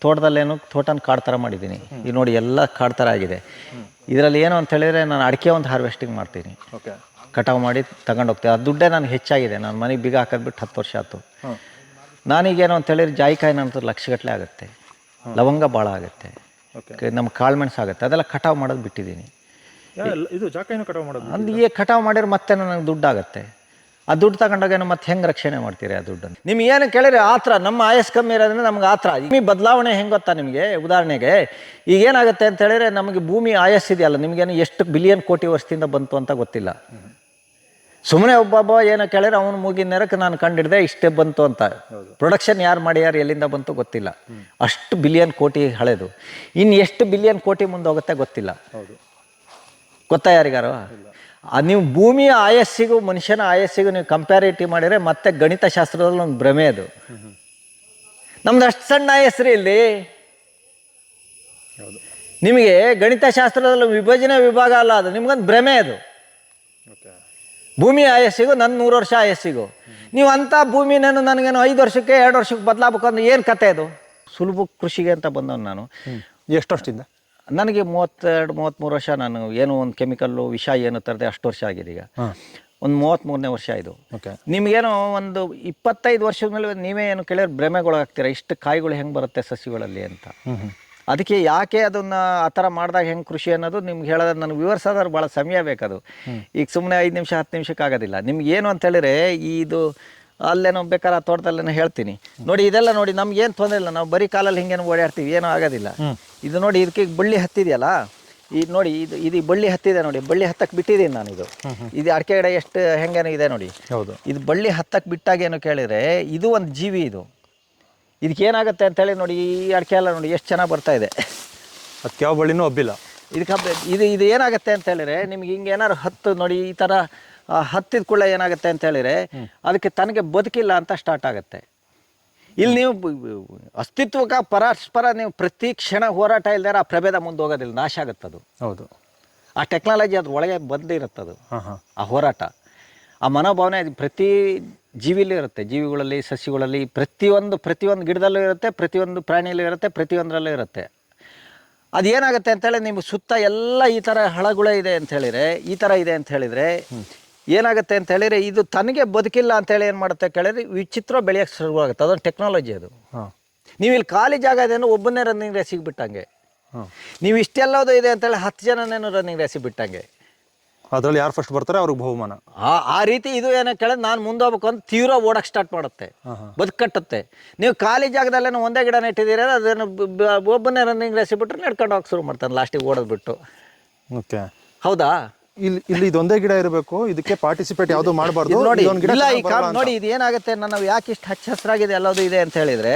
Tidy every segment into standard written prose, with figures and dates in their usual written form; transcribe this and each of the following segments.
ತೋಟದಲ್ಲೇನು ತೋಟನ ಕಾಡು ಥರ ಮಾಡಿದ್ದೀನಿ. ಈಗ ನೋಡಿ ಎಲ್ಲ ಕಾಡು ಥರ ಆಗಿದೆ. ಇದರಲ್ಲಿ ಏನು ಅಂತ ಹೇಳಿದರೆ ನಾನು ಅಡಿಕೆ ಒಂದು ಹಾರ್ವೆಸ್ಟಿಂಗ್ ಮಾಡ್ತೀನಿ. ಕಟಾವು ಮಾಡಿ ತಗೊಂಡೋಗ್ತೀನಿ. ಅದು ದುಡ್ಡೇ ನನಗೆ ಹೆಚ್ಚಾಗಿದೆ. ನಾನು ಮನೆಗೆ ಬೀಗ ಹಾಕೋದ್ಬಿಟ್ಟು 10 ವರ್ಷ ಆಯ್ತು. ನಾನೀಗೇನು ಅಂತ ಹೇಳಿದ್ರೆ ಜಾಯಿಕಾಯಿ ನಂತರ ಲಕ್ಷಗಟ್ಟಲೆ ಆಗುತ್ತೆ, ಲವಂಗ ಭಾಳ ಆಗುತ್ತೆ, ನಮ್ಮ ಕಾಳು ಮೆಣಸು ಆಗುತ್ತೆ. ಅದೆಲ್ಲ ಕಟಾವು ಮಾಡೋದು ಬಿಟ್ಟಿದ್ದೀನಿ. ಇದು ಜಾಕಾಯಿನೂ ಕಟಾವು ಮಾಡೋದು ಅಂದು ಈಗ ಕಟಾವು ಮಾಡಿದ್ರೆ ಮತ್ತೆ ನನಗೆ ದುಡ್ಡು ಆಗುತ್ತೆ. ಆ ದುಡ್ಡು ತಗೊಂಡಾಗೇನು ಮತ್ತೆ ಹೆಂಗೆ ರಕ್ಷಣೆ ಮಾಡ್ತೀರಿ ಆ ದುಡ್ಡನ್ನು? ನಿಮ್ಗೆ ಏನು ಕೇಳಿದ್ರೆ ಆ ಥರ ನಮ್ಮ ಆಯಸ್ ಕಮ್ಮಿ ಇರೋದ್ರಿಂದ ನಮ್ಗೆ ಆ ಥರ ಈ ಬದಲಾವಣೆ ಹೆಂಗೆ ಗೊತ್ತಾ ನಿಮಗೆ? ಉದಾಹರಣೆಗೆ ಈಗ ಏನಾಗುತ್ತೆ ಅಂತ ಹೇಳಿದ್ರೆ ನಮಗೆ ಭೂಮಿ ಆಯಸ್ ಇದೆಯಲ್ಲ, ನಿಮಗೇನು ಎಷ್ಟು ಬಿಲಿಯನ್ ಕೋಟಿ ವರ್ಷದಿಂದ ಬಂತು ಅಂತ ಗೊತ್ತಿಲ್ಲ. ಸುಮ್ಮನೆ ಒಬ್ಬೊಬ್ಬ ಏನೋ ಕೇಳಿದ್ರೆ ಅವನು ಮೂಗಿನ ನೆರಕ್ಕೆ ನಾನು ಕಂಡಿಡ್ದೆ ಇಷ್ಟೇ ಬಂತು ಅಂತ. ಪ್ರೊಡಕ್ಷನ್ ಯಾರು ಮಾಡ್ಯಾರು, ಎಲ್ಲಿಂದ ಬಂತು ಗೊತ್ತಿಲ್ಲ. ಅಷ್ಟು ಬಿಲಿಯನ್ ಕೋಟಿ ಹಳೆದು. ಇನ್ನು ಎಷ್ಟು ಬಿಲಿಯನ್ ಕೋಟಿ ಮುಂದೆ ಹೋಗುತ್ತೆ ಗೊತ್ತಿಲ್ಲ. ಗೊತ್ತಾ ಯಾರಿಗಾರು? ನೀವು ಭೂಮಿಯ ಆಯಸ್ಸಿಗೂ ಮನುಷ್ಯನ ಆಯಸ್ಸಿಗೂ ನೀವು ಕಂಪ್ಯಾರಿಟಿವ್ ಮಾಡಿದರೆ ಮತ್ತೆ ಗಣಿತಶಾಸ್ತ್ರದಲ್ಲಿ ಒಂದು ಭ್ರಮೆ ಅದು. ನಮ್ದು ಅಷ್ಟು ಸಣ್ಣ ಆಯಸ್ಸು ಇಲ್ಲಿ. ನಿಮಗೆ ಗಣಿತಶಾಸ್ತ್ರದಲ್ಲಿ ವಿಭಜನೆ ವಿಭಾಗ ಅಲ್ಲ, ಅದು ನಿಮ್ಗೊಂದು ಭ್ರಮೆ ಅದು. ಭೂಮಿಯ ಆಯಸ್ಸಿಗೂ ನನ್ನ 100 ವರ್ಷ ಆಯಸ್ಸಿಗೂ ನೀವು ಅಂಥ ಭೂಮಿನೇನು ನನಗೇನು 5 ವರ್ಷಕ್ಕೆ 2 ವರ್ಷಕ್ಕೆ ಬದಲಾಗಬೇಕು ಅಂದ್ರೆ ಏನು ಕತೆ ಅದು? ಸುಲಭ ಕೃಷಿಗೆ ಅಂತ ಬಂದವನು ನಾನು. ಎಷ್ಟು ವರ್ಷದಿಂದ? ನನಗೆ 32-33 ವರ್ಷ. ನಾನು ಏನು ಒಂದು ಕೆಮಿಕಲ್ಲು ವಿಷ ಏನು ತರದೆ ಅಷ್ಟು ವರ್ಷ ಆಗಿದೆ. ಈಗ ಒಂದು 33ನೇ ವರ್ಷ ಇದು. ನಿಮಗೇನೋ ಒಂದು 25 ವರ್ಷದ ಮೇಲೆ ನೀವೇ ಏನು ಕೇಳಿದ್ರೆ ಭ್ರಮೆಗೊಳಗಾಗ್ತೀರ, ಇಷ್ಟು ಕಾಯಿಗಳು ಹೆಂಗೆ ಬರುತ್ತೆ ಸಸ್ಯಗಳಲ್ಲಿ ಅಂತ. ಅದಕ್ಕೆ ಯಾಕೆ ಅದನ್ನು ಆ ಥರ ಮಾಡಿದಾಗ ಹೆಂಗೆ ಕೃಷಿ ಅನ್ನೋದು ನಿಮ್ಗೆ ಹೇಳೋದು ನನಗೆ ವಿವರಿಸೋದ್ರೆ ಭಾಳ ಸಮಯ ಬೇಕದು. ಈಗ ಸುಮ್ಮನೆ 5 ನಿಮಿಷ 10 ನಿಮಿಷಕ್ಕೆ ಆಗೋದಿಲ್ಲ. ನಿಮ್ಗೆ ಏನು ಅಂತ ಹೇಳಿದ್ರೆ ಇದು ಅಲ್ಲೇನೋ ಬೇಕಾದ್ರೆ ಆ ತೋಟದಲ್ಲೇನೋ ಹೇಳ್ತೀನಿ ನೋಡಿ. ಇದೆಲ್ಲ ನೋಡಿ ನಮ್ಗೇನು ತೊಂದರೆ ಇಲ್ಲ, ನಾವು ಬರೀ ಕಾಲಲ್ಲಿ ಹಿಂಗೇನು ಓಡಾಡ್ತೀವಿ, ಏನೂ ಆಗೋದಿಲ್ಲ. ಇದು ನೋಡಿ ಇದಕ್ಕೆ ಬಳ್ಳಿ ಹತ್ತಿದೆಯಲ್ಲ, ಇದು ನೋಡಿ ಇದು ಬಳ್ಳಿ ಹತ್ತಿದೆ ನೋಡಿ. ಬಳ್ಳಿ ಹತ್ತಕ್ಕೆ ಬಿಟ್ಟಿದ್ದೀನಿ ನಾನು. ಇದು ಅಡಿಕೆ ಗಿಡ ಎಷ್ಟು ಹೆಂಗೇನೋ ಇದೆ ನೋಡಿ. ಹೌದು, ಇದು ಬಳ್ಳಿ ಹತ್ತಕ್ಕೆ ಬಿಟ್ಟಾಗ ಏನು ಕೇಳಿದರೆ ಇದು ಒಂದು ಜೀವಿ. ಇದಕ್ಕೇನಾಗುತ್ತೆ ಅಂತೇಳಿ ನೋಡಿ, ಈ ಅಡಿಕೆ ಎಲ್ಲ ನೋಡಿ ಎಷ್ಟು ಚೆನ್ನಾಗಿ ಬರ್ತಾ ಇದೆ. ಅದಕ್ಕೆ ಯಾವ ಬಳ್ಳಿನೂ ಹಬ್ಬಿಲ್ಲ. ಇದು ಏನಾಗುತ್ತೆ ಅಂತ ಹೇಳಿದ್ರೆ ನಿಮ್ಗೆ ಹಿಂಗೆ ಏನಾದ್ರು ಹತ್ತು ನೋಡಿ, ಈ ಥರ ಹತ್ತಿದ ಕೂಡಲೇ ಏನಾಗುತ್ತೆ ಅಂತ ಹೇಳಿದ್ರೆ ಅದಕ್ಕೆ ತನಗೆ ಬದುಕಿಲ್ಲ ಅಂತ ಸ್ಟಾರ್ಟ್ ಆಗುತ್ತೆ. ಇಲ್ಲಿ ನೀವು ಅಸ್ತಿತ್ವಕ್ಕೆ ಪರಸ್ಪರ ನೀವು ಪ್ರತಿ ಕ್ಷಣ ಹೋರಾಟ ಇಲ್ದಾರೆ ಆ ಪ್ರಭೇದ ಮುಂದೆ ಹೋಗೋದಿಲ್ಲ, ನಾಶ ಆಗುತ್ತದು. ಹೌದು, ಆ ಟೆಕ್ನಾಲಜಿ ಅದ್ರ ಒಳಗೆ ಬಂದಿರುತ್ತದು. ಆ ಹೋರಾಟ, ಆ ಮನೋಭಾವನೆ ಪ್ರತಿ ಜೀವಿಲೂ ಇರುತ್ತೆ. ಜೀವಿಗಳಲ್ಲಿ, ಸಸ್ಯಗಳಲ್ಲಿ, ಪ್ರತಿಯೊಂದು ಗಿಡದಲ್ಲೂ ಇರುತ್ತೆ, ಪ್ರತಿಯೊಂದು ಪ್ರಾಣಿಯಲ್ಲೂ ಇರುತ್ತೆ, ಪ್ರತಿಯೊಂದರಲ್ಲೂ ಇರುತ್ತೆ. ಅದೇನಾಗುತ್ತೆ ಅಂತೇಳಿ ನಿಮ್ಗೆ ಸುತ್ತ ಎಲ್ಲ ಈ ಥರ ಹಳಗುಳೆ ಇದೆ ಅಂತ ಹೇಳಿದರೆ, ಈ ಥರ ಇದೆ ಅಂತ ಹೇಳಿದರೆ ಏನಾಗುತ್ತೆ ಅಂತ ಹೇಳಿದರೆ ಇದು ತನಗೆ ಬದುಕಿಲ್ಲ ಅಂತೇಳಿ ಏನು ಮಾಡುತ್ತೆ ಕೇಳಿದ್ರೆ ವಿಚಿತ್ರ ಬೆಳೆಯೋಕ್ಕೆ ಶುರುವಾಗುತ್ತೆ. ಅದೊಂದು ಟೆಕ್ನಾಲಜಿ ಅದು. ನೀವು ಇಲ್ಲಿ ಖಾಲಿ ಜಾಗ ಇದೆಯೋ ಒಬ್ಬನೇ ರನ್ನಿಂಗ್ ರೇಸಿಗೆ ಬಿಟ್ಟಂಗೆ, ನೀವು ಇಷ್ಟೆಲ್ಲದು ಇದೆ ಅಂತೇಳಿ 10 ಜನನೇನು ರನ್ನಿಂಗ್ ರೇಸಿಗೆ ಬಿಟ್ಟಂಗೆ. ಅದರಲ್ಲಿ ಯಾರು ಫಸ್ಟ್ ಬರ್ತಾರೆ ಅವ್ರಿಗೆ ಬಹುಮಾನ. ಆ ರೀತಿ ಇದು ಏನೋ ಕೇಳಿದ್ರೆ ನಾನು ಮುಂದೆ ಹೋಗ್ಬೇಕು ಅಂತ ತೀವ್ರ ಓಡಕ್ಕೆ ಸ್ಟಾರ್ಟ್ ಮಾಡುತ್ತೆ, ಬದುಕಟ್ಟುತ್ತೆ. ನೀವು ಖಾಲಿ ಜಾಗದಲ್ಲೇನೋ ಒಂದೇ ಗಿಡ ನೆಟ್ಟಿದ್ದೀರ, ಅದನ್ನು ಒಬ್ಬನೇ ರನ್ನಿಂಗ್ ರೇಸಿ ಬಿಟ್ಟರೆ ನಡ್ಕೊಂಡು ಹೋಗಿ ಶುರು ಮಾಡ್ತಾನೆ ಲಾಸ್ಟಿಗೆ ಓಡೋದು ಬಿಟ್ಟು. ಓಕೆ, ಹೌದಾ? ಇಲ್ಲಿ ಇದೊಂದೇ ಗಿಡ ಇರಬೇಕು, ಇದಕ್ಕೆ ಪಾರ್ಟಿಸಿಪೇಟ್ ಯಾವುದು ಮಾಡಬಾರ್ದು ನೋಡಿ. ಇಲ್ಲ ಈ ನೋಡಿ ಇದು ಏನಾಗುತ್ತೆ, ನಾವು ಯಾಕೆ ಇಷ್ಟು ಹಚ್ಚ ಹಸಿರಾಗಿದೆ ಎಲ್ಲದು ಇದೆ ಅಂತ ಹೇಳಿದ್ರೆ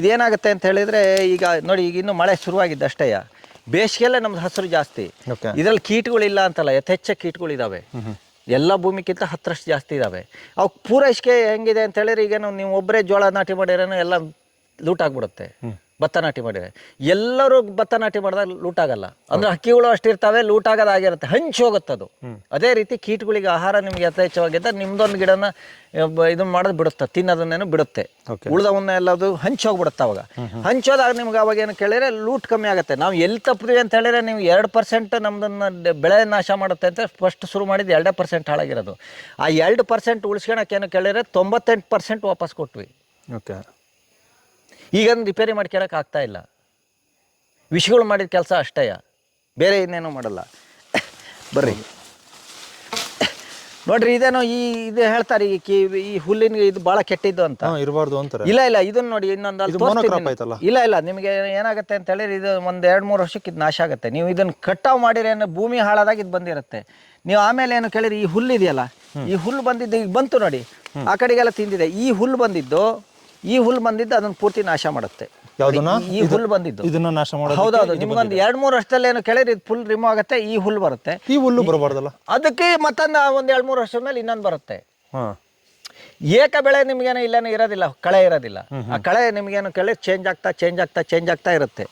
ಇದೇನಾಗುತ್ತೆ ಅಂತ ಹೇಳಿದ್ರೆ ಈಗ ನೋಡಿ, ಈಗ ಇನ್ನು ಮಳೆ ಶುರುವಾಗಿದ್ದು ಅಷ್ಟೇ. ಬೇಸಿಗೆಯಲ್ಲೇ ನಮ್ದು ಹಸಿರು ಜಾಸ್ತಿ. ಇದರಲ್ಲಿ ಕೀಟಗಳಿಲ್ಲ ಅಂತಲ್ಲ, ಯಥೇಚ್ಛ ಕೀಟಗಳಿದಾವೆ. ಎಲ್ಲ ಭೂಮಿಗಿಂತ 10ರಷ್ಟು ಜಾಸ್ತಿ ಇದಾವೆ. ಅವು ಪೂರೈಸಿಕೆ ಹೆಂಗಿದೆ ಅಂತ ಹೇಳಿದ್ರೆ ಈಗ ನೀವು ಒಬ್ಬರೇ ಜೋಳ ನಾಟಿ ಮಾಡಿರೇನೋ ಎಲ್ಲ ಲೂಟ್ ಆಗ್ಬಿಡುತ್ತೆ. ಭತ್ತ ನಾಟಿ ಮಾಡಿದ್ರೆ ಎಲ್ಲರೂ ಭತ್ತ ನಾಟಿ ಮಾಡಿದಾಗ ಲೂಟ್ ಆಗಲ್ಲ. ಅಂದ್ರೆ ಹಕ್ಕಿಗಳು ಅಷ್ಟಿರ್ತಾವೆ, ಲೂಟ್ ಆಗೋದಾಗಿರುತ್ತೆ, ಹಂಚಿ ಹೋಗುತ್ತದು. ಅದೇ ರೀತಿ ಕೀಟಗಳಿಗೆ ಆಹಾರ ನಿಮ್ಗೆ ಯಥೇಚ್ಛವಾಗಿದ್ದ ನಿಮ್ದೊಂದು ಗಿಡನ ಇದನ್ನ ಮಾಡೋದು ಬಿಡುತ್ತೆ, ತಿನ್ನೋದನ್ನೇನು ಬಿಡುತ್ತೆ. ಉಳಿದವನ್ನ ಎಲ್ಲದು ಹಂಚಿ ಹೋಗ್ಬಿಡುತ್ತೆ. ಅವಾಗ ಹಂಚೋದಾಗ ನಿಮ್ಗೆ ಅವಾಗ ಏನು ಕೇಳಿದ್ರೆ ಲೂಟ್ ಕಮ್ಮಿ ಆಗುತ್ತೆ. ನಾವು ಎಲ್ಲಿ ತಪ್ಪಿದ್ವಿ ಅಂತ ಹೇಳಿದ್ರೆ ನೀವು 2% ನಮ್ದನ್ನ ಬೆಳೆ ನಾಶ ಮಾಡುತ್ತೆ ಅಂತ ಫಸ್ಟ್ ಶುರು ಮಾಡಿದ್ದು 2% ಹಾಳಾಗಿರೋದು. ಆ 2% ಉಳಿಸ್ಕೊಳಕ್ಕೆ ಏನು ಕೇಳಿದ್ರೆ 98% ವಾಪಸ್ ಕೊಟ್ವಿ. ಓಕೆ, ಈಗಂದು ರಿಪೇರಿ ಮಾಡ್ಕೊಳಕ್ಕೆ ಆಗ್ತಾ ಇಲ್ಲ. ವಿಷಗಳು ಮಾಡಿದ ಕೆಲಸ ಅಷ್ಟೇ, ಬೇರೆ ಇನ್ನೇನು ಮಾಡಲ್ಲ. ಬರ್ರಿ ನೋಡ್ರಿ, ಇದೇನೋ ಇದು ಹೇಳ್ತಾರೆ ಈ ಹುಲ್ಲಿನ ಇದು ಭಾಳ ಕೆಟ್ಟಿದ್ದು ಅಂತ ಇರಬಾರ್ದು ಅಂತಾರೆ. ಇಲ್ಲ ಇದನ್ನ ನೋಡಿ, ಇನ್ನೊಂದು ಇಲ್ಲ ನಿಮಗೆ ಏನಾಗುತ್ತೆ ಅಂತ ಹೇಳಿದ್ರೆ ಇದು ಒಂದು 2-3 ವರ್ಷಕ್ಕೆ ಇದು ನಾಶ ಆಗುತ್ತೆ. ನೀವು ಇದನ್ನು ಕಟಾವು ಮಾಡಿರೇನು ಭೂಮಿ ಹಾಳಾದಾಗ ಇದು ಬಂದಿರುತ್ತೆ. ನೀವು ಆಮೇಲೆ ಏನು ಕೇಳಿರಿ, ಈ ಹುಲ್ಲು ಇದೆಯಲ್ಲ, ಈ ಹುಲ್ಲು ಬಂದಿದ್ದು ಈಗ ಬಂತು ನೋಡಿ, ಆ ಕಡೆಗೆಲ್ಲ ತಿಂದಿದೆ. ಈ ಹುಲ್ಲು ಬಂದಿದ್ದು ಅದನ್ನು ಪೂರ್ತಿ ನಾಶ ಮಾಡುತ್ತೆ. ಈ ಹುಲ್ಲು ಬಂದಿದ್ದು ಇದನ್ನ ನಾಶ ಮಾಡೋದು. ಹೌದೌದು, ನಿಮ್ಗೊಂದು 2-3 ವರ್ಷದಲ್ಲಿ ಏನು ಕೇಳಿದ್ರೆ ಇದು ಫುಲ್ ರಿಮೂವ್ ಆಗುತ್ತೆ. ಈ ಹುಲ್ಲು ಬರುತ್ತೆ, ಈ ಹುಲ್ಲು ಬರಬಾರ್ದಲ್ಲ. ಅದಕ್ಕೆ ಮತ್ತೊಂದು 1-2-3 ವರ್ಷದ ಮೇಲೆ ಇನ್ನೊಂದು ಬರುತ್ತೆ. ಏಕ ಬೆಳೆ ನಿಮ್ಗೇನೋ ಇಲ್ಲೇನೋ ಇರೋದಿಲ್ಲ, ಕಳೆ ಇರೋದಿಲ್ಲ. ಆ ಕಳೆ ನಿಮ್ಗೇನು ಕೇಳಿ ಚೇಂಜ್ ಆಗ್ತಾ ಇರುತ್ತೆ.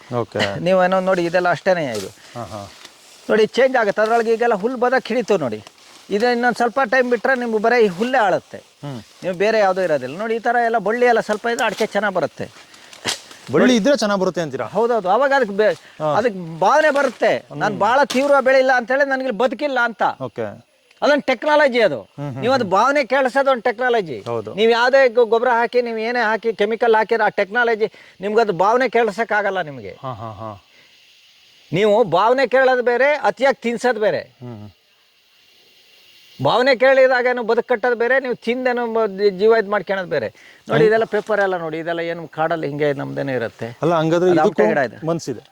ನೀವೇನೋ ನೋಡಿ, ಇದೆಲ್ಲ ಅಷ್ಟೇನೆ. ಇದು ನೋಡಿ ಚೇಂಜ್ ಆಗುತ್ತೆ. ಅದ್ರೊಳಗೆ ಈಗೆಲ್ಲ ಹುಲ್ಲು ಬದಕ್ಕೆ ಹಿಡಿತು ನೋಡಿ. ಇದು ಇನ್ನೊಂದು ಸ್ವಲ್ಪ ಟೈಮ್ ಬಿಟ್ಟರೆ ನಿಮ್ಗೆ ಬರೀ ಈ ಹುಲ್ಲೇ ಆಳುತ್ತೆ, ನೀವು ಬೇರೆ ಯಾವುದೂ ಇರೋದಿಲ್ಲ ನೋಡಿ. ಈ ಥರ ಎಲ್ಲ ಬಳ್ಳಿ ಎಲ್ಲ ಸ್ವಲ್ಪ ಇದು ಅಡಿಕೆ ಚೆನ್ನಾಗಿ ಬರುತ್ತೆ. ಬಳ್ಳಿ ಇದ್ರೆ ಚೆನ್ನಾಗಿ ಬರುತ್ತೆ ಅಂತೀರಾ? ಹೌದೌದು. ಅವಾಗ ಅದಕ್ಕೆ ಭಾವನೆ ಬರುತ್ತೆ, ನಾನು ಭಾಳ ತೀವ್ರ ಬೆಳೆಯಿಲ್ಲ ಅಂತೇಳಿ ನನಗೆ ಬದುಕಿಲ್ಲ ಅಂತ. ಓಕೆ, ಅದೊಂದು ಟೆಕ್ನಾಲಜಿ. ಅದು ನೀವು ಅದು ಭಾವನೆ ಕೇಳಿಸೋದು ಒಂದು ಟೆಕ್ನಾಲಜಿ. ನೀವು ಯಾವುದೇ ಗೊಬ್ಬರ ಹಾಕಿ, ನೀವು ಏನೇ ಹಾಕಿ, ಕೆಮಿಕಲ್ ಹಾಕಿರೋ ಆ ಟೆಕ್ನಾಲಜಿ ನಿಮ್ಗೆ ಅದು ಭಾವನೆ ಕೇಳಿಸೋಕ್ಕಾಗಲ್ಲ ನಿಮಗೆ. ನೀವು ಭಾವನೆ ಕೇಳೋದು ಬೇರೆ, ಅತಿಯಾಗಿ ತಿನ್ಸೋದು ಬೇರೆ. ಭಾವನೆ ಕೇಳಿದಾಗೇನು ಬದುಕು ಕಟ್ಟೋದು ಬೇರೆ, ನೀವು ತಿಂದೇನು ಜೀವ ಇದು ಮಾಡ್ಕೊಳೋದು ಬೇರೆ. ನೋಡಿ ಇದೆಲ್ಲ ಪೇಪರ್ ಎಲ್ಲ ನೋಡಿ, ಇದೆಲ್ಲ ಏನು ಕಾಡಲ್ಲಿ ಹಿಂಗೆ ನಮ್ದೇನೆ ಇರುತ್ತೆ. ಅಲ್ಲ ಹಂಗಾದ್ರೆ ಗಿಡ ಇದೆ, ಮನ್ಸಿದೆ,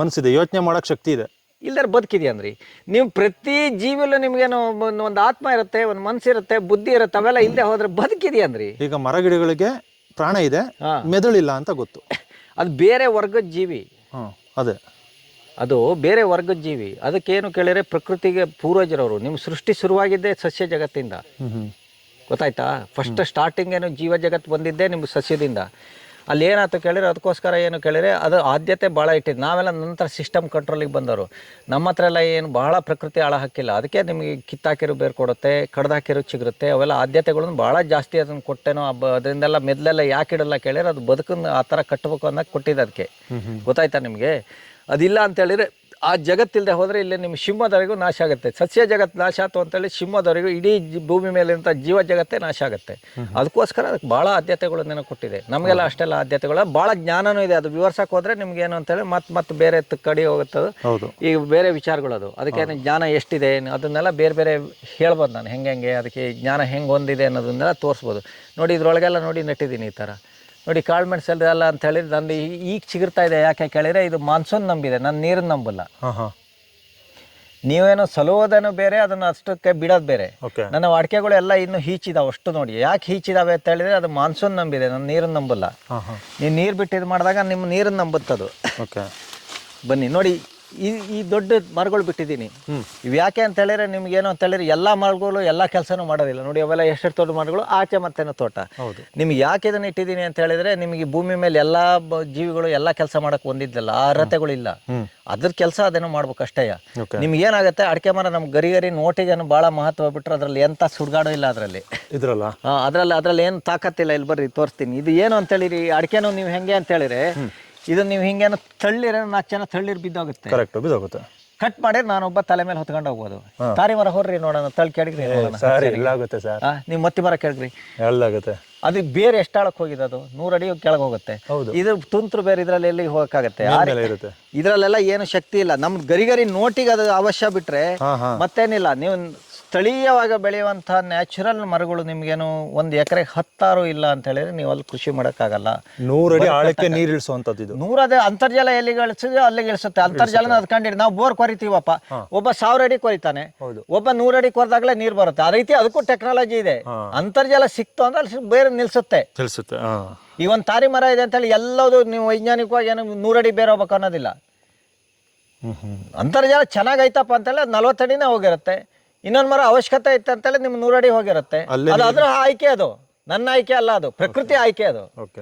ಮನ್ಸಿದೆ, ಯೋಚನೆ ಮಾಡಕ್ ಶಕ್ತಿ ಇದೆ. ಇಲ್ದಾರ ಬದುಕಿದೆಯಂದ್ರಿ. ನೀವು ಪ್ರತಿ ಜೀವಿಯಲ್ಲೂ ನಿಮ್ಗೇನು ಒಂದು ಆತ್ಮ ಇರುತ್ತೆ, ಒಂದು ಮನಸ್ಸಿರುತ್ತೆ, ಬುದ್ಧಿ ಇರುತ್ತೆ. ಅವೆಲ್ಲ ಇಲ್ಲದೆ ಹೋದ್ರೆ ಬದುಕಿದೆಯಂದ್ರಿ. ಈಗ ಮರ ಗಿಡಗಳಿಗೆ ಪ್ರಾಣ ಇದೆ, ಮೆದುಳಿಲ್ಲ ಅಂತ ಗೊತ್ತು. ಅದು ಬೇರೆ ವರ್ಗದ ಜೀವಿ. ಅದೇ, ಅದು ಬೇರೆ ವರ್ಗದ ಜೀವಿ. ಅದಕ್ಕೇನು ಕೇಳಿದ್ರೆ ಪ್ರಕೃತಿಗೆ ಪೂರ್ವಜರವರು. ನಿಮ್ಮ ಸೃಷ್ಟಿ ಶುರುವಾಗಿದ್ದೇ ಸಸ್ಯ ಜಗತ್ತಿಂದ, ಗೊತ್ತಾಯ್ತಾ? ಫಸ್ಟ್ ಸ್ಟಾರ್ಟಿಂಗ್ ಏನು ಜೀವ ಜಗತ್ತು ಬಂದಿದ್ದೇ ನಿಮ್ಮ ಸಸ್ಯದಿಂದ. ಅಲ್ಲಿ ಏನಾಯ್ತು ಕೇಳಿದ್ರೆ, ಅದಕ್ಕೋಸ್ಕರ ಏನು ಕೇಳಿದ್ರೆ ಅದು ಆದ್ಯತೆ ಭಾಳ ಇಟ್ಟಿದ್ದು. ನಾವೆಲ್ಲ ನಂತರ ಸಿಸ್ಟಮ್ ಕಂಟ್ರೋಲಿಗೆ ಬಂದವರು. ನಮ್ಮ ಹತ್ರ ಎಲ್ಲ ಏನು ಭಾಳ ಪ್ರಕೃತಿ ಆಳ ಹಾಕಿಲ್ಲ. ಅದಕ್ಕೆ ನಿಮಗೆ ಕಿತ್ತಾಕಿರೋ ಬೇರು ಕೊಡುತ್ತೆ, ಕಡ್ದಾಕಿರೋ ಚಿಗುರುತ್ತೆ. ಅವೆಲ್ಲ ಆದ್ಯತೆಗಳನ್ನು ಭಾಳ ಜಾಸ್ತಿ ಅದನ್ನು ಕೊಟ್ಟೇನೋ ಅದರಿಂದೆಲ್ಲ ಮೆದಲೆಲ್ಲ ಯಾಕೆ ಇಡಲ್ಲ ಕೇಳಿದ್ರೆ, ಅದು ಬದುಕನ್ನು ಆ ಥರ ಕಟ್ಟಬೇಕು ಅನ್ನೋಕೆ ಕೊಟ್ಟಿದ್ದು ಅದಕ್ಕೆ. ಗೊತ್ತಾಯ್ತಾ ನಿಮಗೆ? ಅದಿಲ್ಲ ಅಂತೇಳಿದರೆ ಆ ಜಗತ್ತಿಲ್ಲದೆ ಹೋದರೆ ಇಲ್ಲಿ ನಿಮ್ಮ ಸಿಂಹದವರೆಗೂ ನಾಶ ಆಗುತ್ತೆ. ಸಸ್ಯ ಜಗತ್ತು ನಾಶ ಆಯ್ತು ಅಂತೇಳಿ ಸಿಂಹದವರೆಗೂ ಇಡೀ ಭೂಮಿ ಮೇಲಿಂತ ಜೀವ ಜಗತ್ತೇ ನಾಶ ಆಗುತ್ತೆ. ಅದಕ್ಕೋಸ್ಕರ ಅದಕ್ಕೆ ಭಾಳ ಆದ್ಯತೆಗಳನ್ನೇನೋ ಕೊಟ್ಟಿದೆ. ನಮಗೆಲ್ಲ ಅಷ್ಟೆಲ್ಲ ಆದ್ಯತೆಗಳು, ಭಾಳ ಜ್ಞಾನನೂ ಇದೆ. ಅದು ವಿವರ್ಸಕ್ಕೆ ಹೋದರೆ ನಿಮ್ಗೇನು ಅಂತೇಳಿ ಮತ್ತೆ ಬೇರೆ ಕಡಿ ಹೋಗುತ್ತದು. ಈಗ ಬೇರೆ ವಿಚಾರಗಳದು. ಅದಕ್ಕೆ ಜ್ಞಾನ ಎಷ್ಟಿದೆ ಅದನ್ನೆಲ್ಲ ಬೇರೆ ಬೇರೆ ಹೇಳ್ಬೋದು ನಾನು, ಹೆಂಗೆ ಅದಕ್ಕೆ ಜ್ಞಾನ ಹೆಂಗೆ ಹೊಂದಿದೆ ಅನ್ನೋದನ್ನೆಲ್ಲ ತೋರಿಸ್ಬೋದು. ನೋಡಿ ಇದ್ರೊಳಗೆಲ್ಲ ನೋಡಿ ನೆಟ್ಟಿದ್ದೀನಿ ಈ ಥರ. ನೋಡಿ ಕಾಳು ಮೆಣಸಲ್ಲಿ ಎಲ್ಲ ಅಂತ ಹೇಳಿದ್ರೆ ನಂದು ಈಗ ಚಿಗುರ್ತಾ ಇದೆ. ಯಾಕೆ ಕೇಳಿದರೆ ಇದು ಮಾನ್ಸೂನ್ ನಂಬಿದೆ, ನಾನು ನೀರನ್ನು ನಂಬಲ್ಲ. ನೀವೇನೋ ಸಲುವುದೇನೋ ಬೇರೆ, ಅದನ್ನು ಅಷ್ಟಕ್ಕೆ ಬಿಡೋದು ಬೇರೆ. ನನ್ನ ಅಡಿಕೆಗಳು ಎಲ್ಲ ಇನ್ನೂ ಹೀಚಿದಾವೆ ಅಷ್ಟು. ನೋಡಿ ಯಾಕೆ ಹೀಚಿದಾವೆ ಅಂತ ಹೇಳಿದ್ರೆ ಅದು ಮಾನ್ಸೂನ್ ನಂಬಿದೆ, ನಾನು ನೀರನ್ನು ನಂಬಲ್ಲ. ನೀವು ನೀರು ಬಿಟ್ಟು ಇದು ಮಾಡಿದಾಗ ನಿಮ್ಮ ನೀರನ್ನು ನಂಬುತ್ತದು. ಬನ್ನಿ ನೋಡಿ, ಈ ದೊಡ್ಡ ಮರಗಳು ಬಿಟ್ಟಿದ್ದೀನಿ. ಇವು ಯಾಕೆ ಅಂತ ಹೇಳಿದ್ರೆ ನಿಮ್ಗೇನು ಅಂತ ಹೇಳಿದ್ರೆ ಎಲ್ಲ ಮರಗಳು ಎಲ್ಲ ಕೆಲಸನೂ ಮಾಡೋದಿಲ್ಲ. ನೋಡಿ ಅವೆಲ್ಲ ಎಷ್ಟು ದೊಡ್ಡ ಮರಗಳು, ಆಚೆ ಮತ್ತೇನೋ ತೋಟ. ನಿಮ್ಗೆ ಯಾಕೆ ಇದನ್ನು ಇಟ್ಟಿದ್ದೀನಿ ಅಂತ ಹೇಳಿದ್ರೆ, ನಿಮಗೆ ಭೂಮಿ ಮೇಲೆ ಎಲ್ಲ ಜೀವಿಗಳು ಎಲ್ಲ ಕೆಲಸ ಮಾಡಕ್ಕೆ ಹೊಂದಿದ್ದಿಲ್ಲ, ಆ ಅರ್ಹತೆಗಳಿಲ್ಲ. ಅದ್ರ ಕೆಲಸ ಅದೇನೋ ಮಾಡ್ಬೇಕಷ್ಟೇ. ನಿಮ್ಗೆ ಏನಾಗುತ್ತೆ, ಅಡಿಕೆ ಮರ ನಮ್ಗೆ ಗರಿ ನೋಟಿಗೇನು ಭಾಳ ಮಹತ್ವ ಬಿಟ್ಟರೆ ಅದ್ರಲ್ಲಿ ಎಂಥ ಸುಡ್ಗಾಡೋ ಇಲ್ಲ. ಅದ್ರಲ್ಲಿ ಏನು ತಾಕತ್ತಿಲ್ಲ. ಇಲ್ಲಿ ಬರ್ರಿ ತೋರಿಸ್ತೀನಿ. ಇದು ಏನು ಅಂತೇಳಿರಿ, ಅಡಿಕೆನೂ ನೀವು ಹೆಂಗೆ ಅಂತ ಹೇಳಿದ್ರೆ, ಇದನ್ನ ನೀವು ಹಿಂಗೇನೋ ತಳ್ಳಿರ 4 ಜನ ತಳ್ಳಿರ್ ಬಿದ್ದೋಗುತ್ತೆ. ಬಿದ್ದೋಗುತ್ತೆ. ಕಟ್ ಮಾಡಿ ನಾನೊಬ್ಬ ತಲೆ ಮೇಲೆ ಹೊತ್ಕೊಂಡು ಹೋಗ್ಬೋದು. ತಾರಿ ಮರ ಹೊರ್ರಿ ನೋಡೋಣ, ತಳ್ಳಿ ಕೆಳಗ್ರಿ ಎಲ್ಲಾಗುತ್ತೆ ಸರ್. ನೀವು ಮತ್ತಿ ಮರ ಕೆಳಗ್ರಿ, ಎಲ್ಲಾಗುತ್ತೆ. ಅದಕ್ಕೆ ಬೇರೆ ಎಷ್ಟಾಳಕ್ಕೆ ಹೋಗಿದೆ, ಅದು 100 ಅಡಿ ಕೆಳಗೆ ಹೋಗುತ್ತೆ. ಇದು ತುಂತುರು ಬೇರೆ, ಇದ್ರಲ್ಲಿ ಎಲ್ಲಿ ಹೋಗಕ್ಕಾಗತ್ತೆ? ಇದ್ರಲ್ಲೆಲ್ಲ ಏನು ಶಕ್ತಿ ಇಲ್ಲ. ನಮ್ ಗರಿ ನೋಟಿಗೆ ಅದು ಅವಶ್ಯ ಬಿಟ್ರೆ ಮತ್ತೇನಿಲ್ಲ. ನೀವು ಸ್ಥಳೀಯವಾಗಿ ಬೆಳೆಯುವಂಥ ನ್ಯಾಚುರಲ್ ಮರಗಳು ನಿಮ್ಗೇನು 1 ಎಕರೆಗೆ 10 ಇಲ್ಲ ಅಂತ ಹೇಳಿದ್ರೆ ನೀವು ಅಲ್ಲಿ ಕೃಷಿ ಮಾಡೋಕ್ಕಾಗಲ್ಲ. 100 ಅಡಿ ಆಳಕ್ಕೆ ನೀರು ಇಳಿಸುವಂಥದ್ದು. 100 ಅದೇ ಅಂತರ್ಜಲ ಎಲ್ಲಿಗೆ ಇಳಿಸಿದ್ರೆ ಅಲ್ಲಿಗೆ ಇಳಿಸುತ್ತೆ. ಅಂತರ್ಜಲನ ಅದು ಕಂಡಿಡಿ. ನಾವು ಬೋರ್ ಕೊರಿತೀವಪ್ಪ, ಒಬ್ಬ 1000 ಅಡಿ ಕೊರಿತಾನೆ, ಒಬ್ಬ 100 ಅಡಿ ಕೊರೆದಾಗಲೇ ನೀರು ಬರುತ್ತೆ. ಆ ರೀತಿ ಅದಕ್ಕೂ ಟೆಕ್ನಾಲಜಿ ಇದೆ. ಅಂತರ್ಜಲ ಸಿಕ್ತು ಅಂದ್ರೆ ಅಲ್ಲಿ ಬೇರೆ ನಿಲ್ಸುತ್ತೆ. ಈ ಒಂದು ತಾರಿ ಮರ ಇದೆ ಅಂತೇಳಿ ಎಲ್ಲದು ನೀವು ವೈಜ್ಞಾನಿಕವಾಗಿ ಏನು 100 ಅಡಿ ಬೇರೆ ಹೋಗ್ಬೇಕು ಅನ್ನೋದಿಲ್ಲ. ಅಂತರ್ಜಲ ಚೆನ್ನಾಗೈತಪ್ಪ ಅಂತೇಳಿ ಅದು 40 ಅಡಿನೇ ಹೋಗಿರುತ್ತೆ. ಇನ್ನೊಂದು ಮರ ಅವಶ್ಯಕತೆ ಇತ್ತು ಅಂತೇಳಿ ನಿಮ್ಗೆ 100 ಅಡಿ ಹೋಗಿರುತ್ತೆ. ಅದು ಅದ್ರ ಆಯ್ಕೆ, ಅದು ನನ್ನ ಆಯ್ಕೆ ಅಲ್ಲ, ಅದು ಪ್ರಕೃತಿ ಆಯ್ಕೆ. ಅದು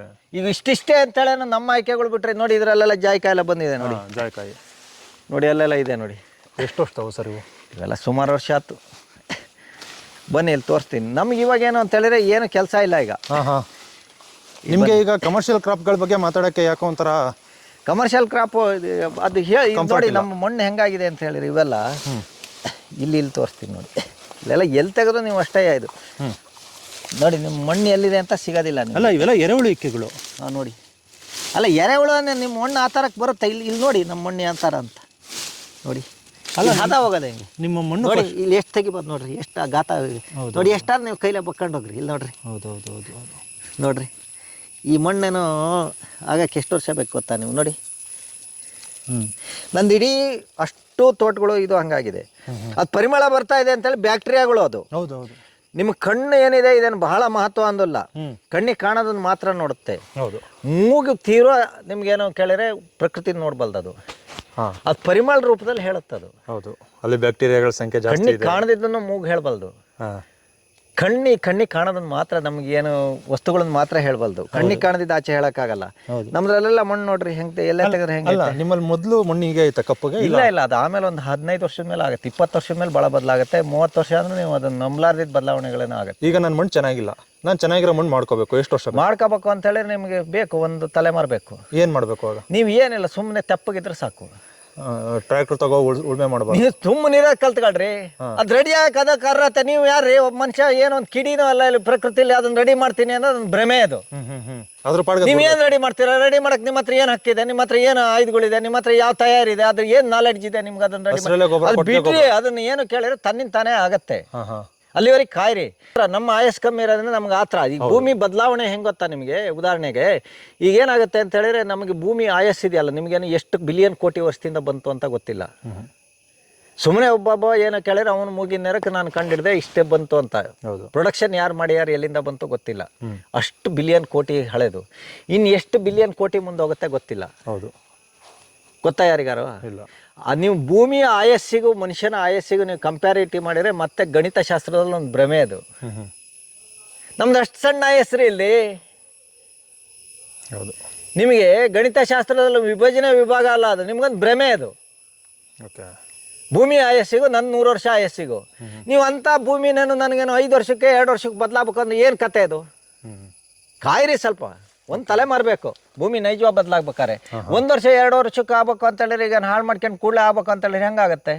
ಈಗ ಇಷ್ಟಿಷ್ಟೇ ಅಂತೇಳಿ ನಮ್ಮ ಆಯ್ಕೆಗಳು ಬಿಟ್ರೆ ನೋಡಿ, ಇದ್ರಲ್ಲೆಲ್ಲ ಜಾಯಿಕಾಯಿ ಎಲ್ಲ ಬಂದಿದೆ ನೋಡಿ. ಜಾಯಿಕಾಯಿ ನೋಡಿ ಅಲ್ಲೆಲ್ಲ ಇದೆ ನೋಡಿ. ಎಷ್ಟು ವರ್ಷ ಸರ್ ಇವೆಲ್ಲ ಸುಮಾರು ವರ್ಷ ಆಯ್ತು. ಬನ್ನಿ ಇಲ್ಲಿ ತೋರಿಸ್ತೀನಿ. ನಮ್ಗೆ ಇವಾಗ ಏನು ಅಂತ ಹೇಳಿದ್ರೆ ಏನು ಕೆಲಸ ಇಲ್ಲ ಈಗ. ನಿಮಗೆ ಈಗ ಕಮರ್ಷಿಯಲ್ ಕ್ರಾಪ್ಗಳ ಬಗ್ಗೆ ಮಾತಾಡೋಕ್ಕೆ ಯಾಕೋ ಒಂಥರ ಕಮರ್ಷಿಯಲ್ ಕ್ರಾಪ್ ಅದು ನೋಡಿ ನಮ್ಮ ಮಣ್ಣು ಹೆಂಗಾಗಿದೆ ಅಂತ ಹೇಳಿರಿ. ಇವೆಲ್ಲ ಇಲ್ಲಿ ತೋರಿಸ್ತೀನಿ ನೋಡಿ. ಇಲ್ಲೆಲ್ಲ ಎಲ್ಲಿ ತೆಗೆದು ನೀವು ಅಷ್ಟೇ. ಇದು ನೋಡಿ ನಿಮ್ಮ ಮಣ್ಣು ಎಲ್ಲಿದೆ ಅಂತ ಸಿಗೋದಿಲ್ಲ. ಅಲ್ಲ ಇವೆಲ್ಲ ಎರೆಹುಳು ಇಕ್ಕೆಗಳು. ನೋಡಿ ಅಲ್ಲ, ಎರೆಹುಳು ಅಂದರೆ ನಿಮ್ಮ ಮಣ್ಣು ಆ ಥರಕ್ಕೆ ಬರುತ್ತೆ. ಇಲ್ಲಿ ನೋಡಿ ನಮ್ಮ ಮಣ್ಣು ಯಾವ ಥರ ಅಂತ ನೋಡಿ. ಅಲ್ಲ ಹದ ಹೋಗೋದೆ ಹೆಂಗೆ ನಿಮ್ಮ ಮಣ್ಣು ನೋಡಿ. ಇಲ್ಲಿ ಎಷ್ಟು ತೆಗಿಬೋದು ನೋಡ್ರಿ, ಎಷ್ಟು ಗಾತ ನೋಡಿ. ಎಷ್ಟಾದ್ರು ನೀವು ಕೈಲೇ ಬಕ್ಕೊಂಡು ಹೋಗ್ರಿ. ಇಲ್ಲಿ ನೋಡ್ರಿ. ಹೌದು ನೋಡ್ರಿ. ಈ ಮಣ್ಣೇನು ಆಗಕ್ಕೆ ಎಷ್ಟು ವರ್ಷ ಬೇಕು ಗೊತ್ತಾ ನೀವು ನೋಡಿ. ನಂದು ಇಡೀ ಅಷ್ಟು ತೋಟಗಳು ಇದು ಹಂಗಾಗಿದೆ. ಅದು ಪರಿಮಳ ಬರ್ತಾ ಇದೆ ಅಂತೇಳಿ ಬ್ಯಾಕ್ಟೀರಿಯಾಗಳು. ಅದು ಹೌದೌದು. ನಿಮ್ಮ ಕಣ್ಣು ಏನಿದೆ ಇದೇನು ಬಹಳ ಮಹತ್ವ ಅಂದಲ್ಲ. ಕಣ್ಣಿಗೆ ಕಾಣೋದನ್ನ ಮಾತ್ರ ನೋಡುತ್ತೆ. ಮೂಗು ತೀವ್ರ ನಿಮ್ಗೇನೋ ಕೇಳಿದ್ರೆ ಪ್ರಕೃತಿ ನೋಡ್ಬಲ್ದದು. ಅದು ಪರಿಮಳ ರೂಪದಲ್ಲಿ ಹೇಳುತ್ತದು. ಹೌದು, ಅಲ್ಲಿ ಬ್ಯಾಕ್ಟೀರಿಯಾಗಳ ಸಂಖ್ಯೆ ಜಾಸ್ತಿ ಇದೆ. ಕಣ್ಣಿಗೆ ಕಾಣದಿದ್ದನ್ನು ಮೂಗು ಹೇಳ್ಬಲ್ದು. ಕಣ್ಣಿಗೆ ಕಾಣೋದನ್ನ ಮಾತ್ರ ನಮ್ಗೆ ಏನು ವಸ್ತುಗಳನ್ನ ಮಾತ್ರ ಹೇಳ್ಬಲ್ದು. ಕಣ್ಣಿಗೆ ಕಾಣದಿದ್ದ ಆಚೆ ಹೇಳಕ್ಕಾಗಲ್ಲ. ನಮ್ದ್ರಲ್ಲೆಲ್ಲ ಮಣ್ಣು ನೋಡ್ರಿ ಹೆಂಗೆ ಎಲ್ಲ ತೆಗೆದ್ರೆ ಹೆಂಗೆ. ನಿಮ್ಮಲ್ಲಿ ಮೊದಲು ಮಣ್ಣು ಹೀಗೆ ಐತೆ ಕಪ್ಪಗೆ? ಇಲ್ಲ ಅದು ಆಮೇಲೆ ಒಂದು 15 ವರ್ಷದ ಮೇಲೆ ಆಗುತ್ತೆ, 20 ವರ್ಷದ ಮೇಲೆ ಭಾಳ ಬದಲಾಗುತ್ತೆ. 30 ವರ್ಷ ಅಂದ್ರೆ ನೀವು ಅದನ್ನ ನಂಬಲಾರ್ದಿದ್ದ ಬದಲಾವಣೆಗಳೇನೋ ಆಗುತ್ತೆ. ಈಗ ನನ್ನ ಮಣ್ಣು ಚೆನ್ನಾಗಿಲ್ಲ, ನಾನು ಚೆನ್ನಾಗಿರೋ ಮಣ್ಣು ಮಾಡ್ಕೋಬೇಕು, ಎಷ್ಟು ವರ್ಷ ಮಾಡ್ಕೋಬೇಕು ಅಂತ ಹೇಳಿದ್ರೆ ನಿಮಗೆ ಬೇಕು ಒಂದು ತಲೆಮಾರು ಬೇಕು. ಏನು ಮಾಡಬೇಕು ಆಗ? ನೀವು ಏನಿಲ್ಲ, ಸುಮ್ಮನೆ ತೆಪ್ಪಗಿದ್ರೆ ಸಾಕು. ಟ್ರ್ಯಾಕ್ಟರ್ ತಗೋ ಉಳ್ಮೆ ಮಾಡಬಾರ್ದು. ನೀವು ಸುಮ್ಮನೆ ಇರೋದು ಕಲ್ತ್ಕೊಳ್ರಿ, ಅದು ರೆಡಿ ಅದಕ್ಕೆ ಅರ್ಹತೆ. ನೀವು ಯಾರ್ರಿ ಒಬ್ಬ ಮನುಷ್ಯ ಏನೊಂದು ಕಿಡಿನೋ ಅಲ್ಲ ಇಲ್ಲಿ ಪ್ರಕೃತಿಲಿ ಅದನ್ನ ರೆಡಿ ಮಾಡ್ತೀನಿ ಅನ್ನೋದು ಒಂದು ಭ್ರಮೆ. ಅದು ಅದ್ರ ಪಾಡಿಗೆ ನೀವು ಏನು ರೆಡಿ ಮಾಡ್ತೀರಾ? ರೆಡಿ ಮಾಡಕ್ಕೆ ನಿಮ್ಮ ಹತ್ರ ಏನು ಹಕ್ಕಿದೆ, ನಿಮ್ಮ ಹತ್ರ ಏನು ಆಯುಧಗಳಿದೆ, ನಿಮ್ಮ ಹತ್ರ ಯಾವ ತಯಾರಿದೆ, ಅದ್ರ ಏನು ನಾಲೆಡ್ಜ್ ಇದೆ ನಿಮ್ಗೆ ಅದನ್ನ ರೆಡಿ ಬಿಟ್ರಿ. ಅದನ್ನ ಏನು ಕೇಳಿದ್ರೆ ತನ್ನಿಂದ ತಾನೇ ಆಗತ್ತೆ. ಅಲ್ಲಿವರೆಗೆ ಕಾಯ್ರಿ. ನಮ್ಮ ಆಯಸ್ ಕಮ್ಮಿ ಇರೋದ್ರಿಂದ ನಮ್ಗೆ ಆತರ. ಈಗ ಭೂಮಿ ಬದಲಾವಣೆ ಹೆಂಗೆ ಗೊತ್ತಾ ನಿಮಗೆ? ಉದಾಹರಣೆಗೆ ಈಗ ಏನಾಗುತ್ತೆ ಅಂತ ಹೇಳಿದ್ರೆ, ನಮಗೆ ಭೂಮಿ ಆಯಸ್ ಇದೆಯಲ್ಲ, ನಿಮ್ಗೇನು ಎಷ್ಟು ಬಿಲಿಯನ್ ಕೋಟಿ ವರ್ಷದಿಂದ ಬಂತು ಅಂತ ಗೊತ್ತಿಲ್ಲ. ಸುಮ್ಮನೆ ಒಬ್ಬೊಬ್ಬ ಏನೋ ಕೇಳಿದ್ರೆ ಅವನು ಮೂಗಿನ ನೆರಕ್ಕೆ ನಾನು ಕಂಡಿಡ್ದೆ ಇಷ್ಟೇ ಬಂತು ಅಂತ. ಪ್ರೊಡಕ್ಷನ್ ಯಾರು ಮಾಡ್ಯಾರ, ಎಲ್ಲಿಂದ ಬಂತು ಗೊತ್ತಿಲ್ಲ. ಅಷ್ಟು ಬಿಲಿಯನ್ ಕೋಟಿ ಹಳೆದು. ಇನ್ನು ಎಷ್ಟು ಬಿಲಿಯನ್ ಕೋಟಿ ಮುಂದೆ ಹೋಗುತ್ತೆ ಗೊತ್ತಿಲ್ಲ. ಗೊತ್ತಾ ಯಾರಿಗಾರು? ಇಲ್ಲ. ನೀವು ಭೂಮಿಯ ಆಯಸ್ಸಿಗೂ ಮನುಷ್ಯನ ಆಯಸ್ಸಿಗೂ ನೀವು ಕಂಪ್ಯಾರಿಟಿವ್ ಮಾಡಿದ್ರೆ ಮತ್ತೆ ಗಣಿತಶಾಸ್ತ್ರದಲ್ಲಿ ಒಂದು ಭ್ರಮೆ. ಅದು ನಮ್ದು ಅಷ್ಟು ಸಣ್ಣ ಆಯಸ್ಸು ಇಲ್ಲಿ. ಹೌದು, ನಿಮಗೆ ಗಣಿತಶಾಸ್ತ್ರದಲ್ಲಿ ವಿಭಜನೆ ವಿಭಾಗ ಅಲ್ಲ, ಅದು ನಿಮ್ಗೊಂದು ಭ್ರಮೆ. ಅದು ಭೂಮಿಯ ಆಯಸ್ಸಿಗೂ ನನ್ನ 100 ವರ್ಷ ಆಯಸ್ಸಿಗೂ ನೀವು ಅಂಥ ಭೂಮಿನೇನು ನನಗೇನು 5 ವರ್ಷಕ್ಕೆ 2 ವರ್ಷಕ್ಕೆ ಬದಲಾಗಬೇಕು ಅಂದ್ರೆ ಏನು ಕತೆ ಅದು? ಕಾಯಿರಿ ಸ್ವಲ್ಪ, ಒಂದು ತಲೆ ಮಾರಬೇಕು. ಭೂಮಿ ನೈಜವಾಗಿ ಬದಲಾಗ್ಬೇಕಾರೆ 1 ವರ್ಷ 2 ವರ್ಷಕ್ಕೆ ಆಗ್ಬೇಕು ಅಂತ ಹೇಳಿದ್ರೆ, ಈಗ ಹಾಳು ಮಾಡ್ಕೊಂಡು ಕೂಡಲೇ ಆಗ್ಬೇಕು ಅಂತ ಹೇಳಿದ್ರೆ ಹೆಂಗಾಗತ್ತೆ?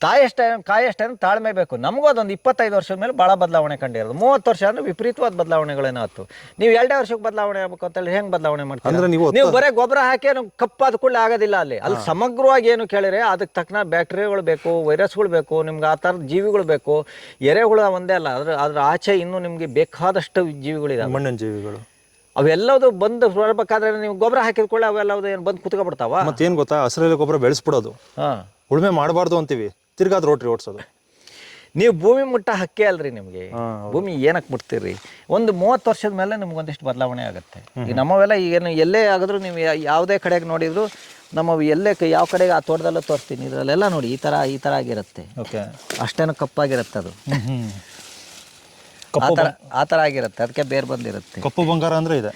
ಕಾಯಷ್ಟೇನು ತಾಳ್ಮೆ ಬೇಕು. ನಮಗೂ ಅದೊಂದು 25 ವರ್ಷದ ಮೇಲೆ ಭಾಳ ಬದಲಾವಣೆ ಕಂಡಿರೋದು. 30 ವರ್ಷ ಅಂದ್ರೆ ವಿಪರೀತವಾದ ಬದಲಾವಣೆಗಳೇನೋ ಆಯ್ತು. ನೀವು 2 ವರ್ಷಕ್ಕೆ ಬದಲಾವಣೆ ಆಗ್ಬೇಕು ಅಂತ ಹೇಳಿ ಹೆಂಗೆ ಬದಲಾವಣೆ ಮಾಡ್ತೀರಾ? ನೀವು ಬರೀ ಗೊಬ್ಬರ ಹಾಕಿ ಕಪ್ಪಾದ ಕೂಡಲೇ ಆಗೋದಿಲ್ಲ. ಅಲ್ಲಿ ಸಮಗ್ರವಾಗಿ ಏನು ಕೇಳಿದ್ರೆ ಅದಕ್ಕೆ ತಕ್ಕನ ಬ್ಯಾಕ್ಟೀರಿಯಾಗಳು ಬೇಕು, ವೈರಸ್ಗಳು ಬೇಕು, ನಿಮ್ಗೆ ಆ ಥರದ ಜೀವಿಗಳು ಬೇಕು. ಎರೆಹುಳ ಒಂದೇ ಅಲ್ಲ, ಅದ್ರ ಆಚೆ ಇನ್ನೂ ನಿಮಗೆ ಬೇಕಾದಷ್ಟು ಜೀವಿಗಳಿದೆ, ಮಣ್ಣಿನ ಜೀವಿಗಳು. ಅವೆಲ್ಲದು ಬಂದು ಬರ್ಬೇಕಾದ್ರೆ ನೀವು ಗೊಬ್ಬರ ಹಾಕಿದ್ಕೊಳ್ಳಿ ಅವೆಲ್ಲದು ಏನು ಬಂದು ಕುತ್ಕೊಬಿಡ್ತಾವ. ಮತ್ತೇನು ಗೊತ್ತಾ, ಹಸಿರೆಲೆ ಗೊಬ್ಬರ ಬೆಳೆಸ್ಬಿಡೋದು, ಉಳುಮೆ ಮಾಡಬಾರ್ದು ಅಂತೀವಿ, ತಿರ್ಗಾದ ರೋಟ್ರಿ ಓಡಿಸೋದು. ನೀವು ಭೂಮಿ ಮುಟ್ಟ ಹಕ್ಕೇ ಅಲ್ರಿ ನಿಮಗೆ. ಭೂಮಿ ಏನಕ್ಕೆ ಮುಟ್ತೀರಿ? ಒಂದು 30 ವರ್ಷದ ಮೇಲೆ ನಿಮ್ಗೊಂದಿಷ್ಟು ಬದಲಾವಣೆ ಆಗುತ್ತೆ. ಈಗ ನಮ್ಮವೆಲ್ಲ ಈಗೇನು ಎಲ್ಲೇ ಆಗಿದ್ರು ನೀವು ಯಾವುದೇ ಕಡೆಗೆ ನೋಡಿದ್ರು ನಮ್ಮ ಎಲ್ಲೇ ಯಾವ ಕಡೆಗೆ ಆ ತೋಟದಲ್ಲೂ ತೋರಿಸ್ತೀನಿ, ಇದರಲ್ಲೆಲ್ಲ ನೋಡಿ ಈ ಥರ ಆಗಿರುತ್ತೆ. ಅಷ್ಟೇನು ಕಪ್ಪಾಗಿರುತ್ತೆ ಅದು. ಆ ಥರ ಆಗಿರುತ್ತೆ, ಅದಕ್ಕೆ ಬೇರೆ ಬಂದಿರುತ್ತೆ. ಕಪ್ಪು ಬಂಗಾರ ಅಂದರೆ ಇದೆ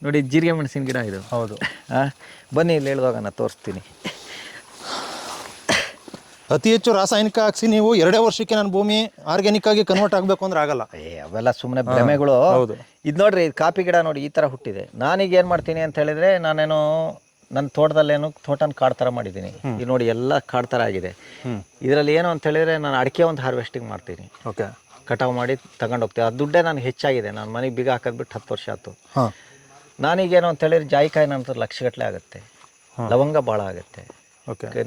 ನೋಡಿ, ಜೀರಿಗೆ ಮೆಣಸಿನ ಗಿಡ ಇದು. ಹೌದು. ಬನ್ನಿ ಇಲ್ಲಿ ಹೇಳಿದಾಗ ನಾನು ತೋರಿಸ್ತೀನಿ. ಅತಿ ಹೆಚ್ಚು ರಾಸಾಯನಿಕ ಹಾಕ್ಸಿ ನೀವು 2 ವರ್ಷಕ್ಕೆ ನನ್ನ ಭೂಮಿ ಆರ್ಗ್ಯಾನಿಕ್ ಆಗಿ ಕನ್ವರ್ಟ್ ಆಗಬೇಕು ಅಂದ್ರೆ ಆಗಲ್ಲ. ಅವೆಲ್ಲ ಸುಮ್ಮನೆ ಭ್ರಮೆಗಳು. ಇದು ನೋಡ್ರಿ, ಇದು ಕಾಫಿ ಗಿಡ ನೋಡಿ ಈ ಥರ ಹುಟ್ಟಿದೆ. ನಾನೀಗ ಏನು ಮಾಡ್ತೀನಿ ಅಂತ ಹೇಳಿದ್ರೆ, ನಾನೇನು ನನ್ನ ತೋಟದಲ್ಲೇನು ತೋಟನ ಕಾಡು ಥರ ಮಾಡಿದ್ದೀನಿ. ಇದು ನೋಡಿ ಎಲ್ಲ ಕಾಡು ಥರ ಆಗಿದೆ. ಇದರಲ್ಲಿ ಏನು ಅಂತ ಹೇಳಿದ್ರೆ, ನಾನು ಅಡಿಕೆ ಒಂದು ಹಾರ್ವೆಸ್ಟಿಂಗ್ ಮಾಡ್ತೀನಿ. ಕಟಾವು ಮಾಡಿ ತಗೊಂಡು ಹೋಗ್ತೀನಿ. ಅದು ದುಡ್ಡೇ ನನಗೆ ಹೆಚ್ಚಾಗಿದೆ. ನಾನು ಮನೆಗೆ ಬೀಗ ಹಾಕೋದ್ಬಿಟ್ಟು 10 ವರ್ಷ ಆಯ್ತು. ನಾನೀಗೇನು ಅಂತ ಹೇಳಿದ್ರೆ, ಜಾಯಿಕಾಯಿ ನಂತರ ಲಕ್ಷಗಟ್ಟಲೆ ಆಗುತ್ತೆ, ಲವಂಗ ಭಾಳ ಆಗುತ್ತೆ,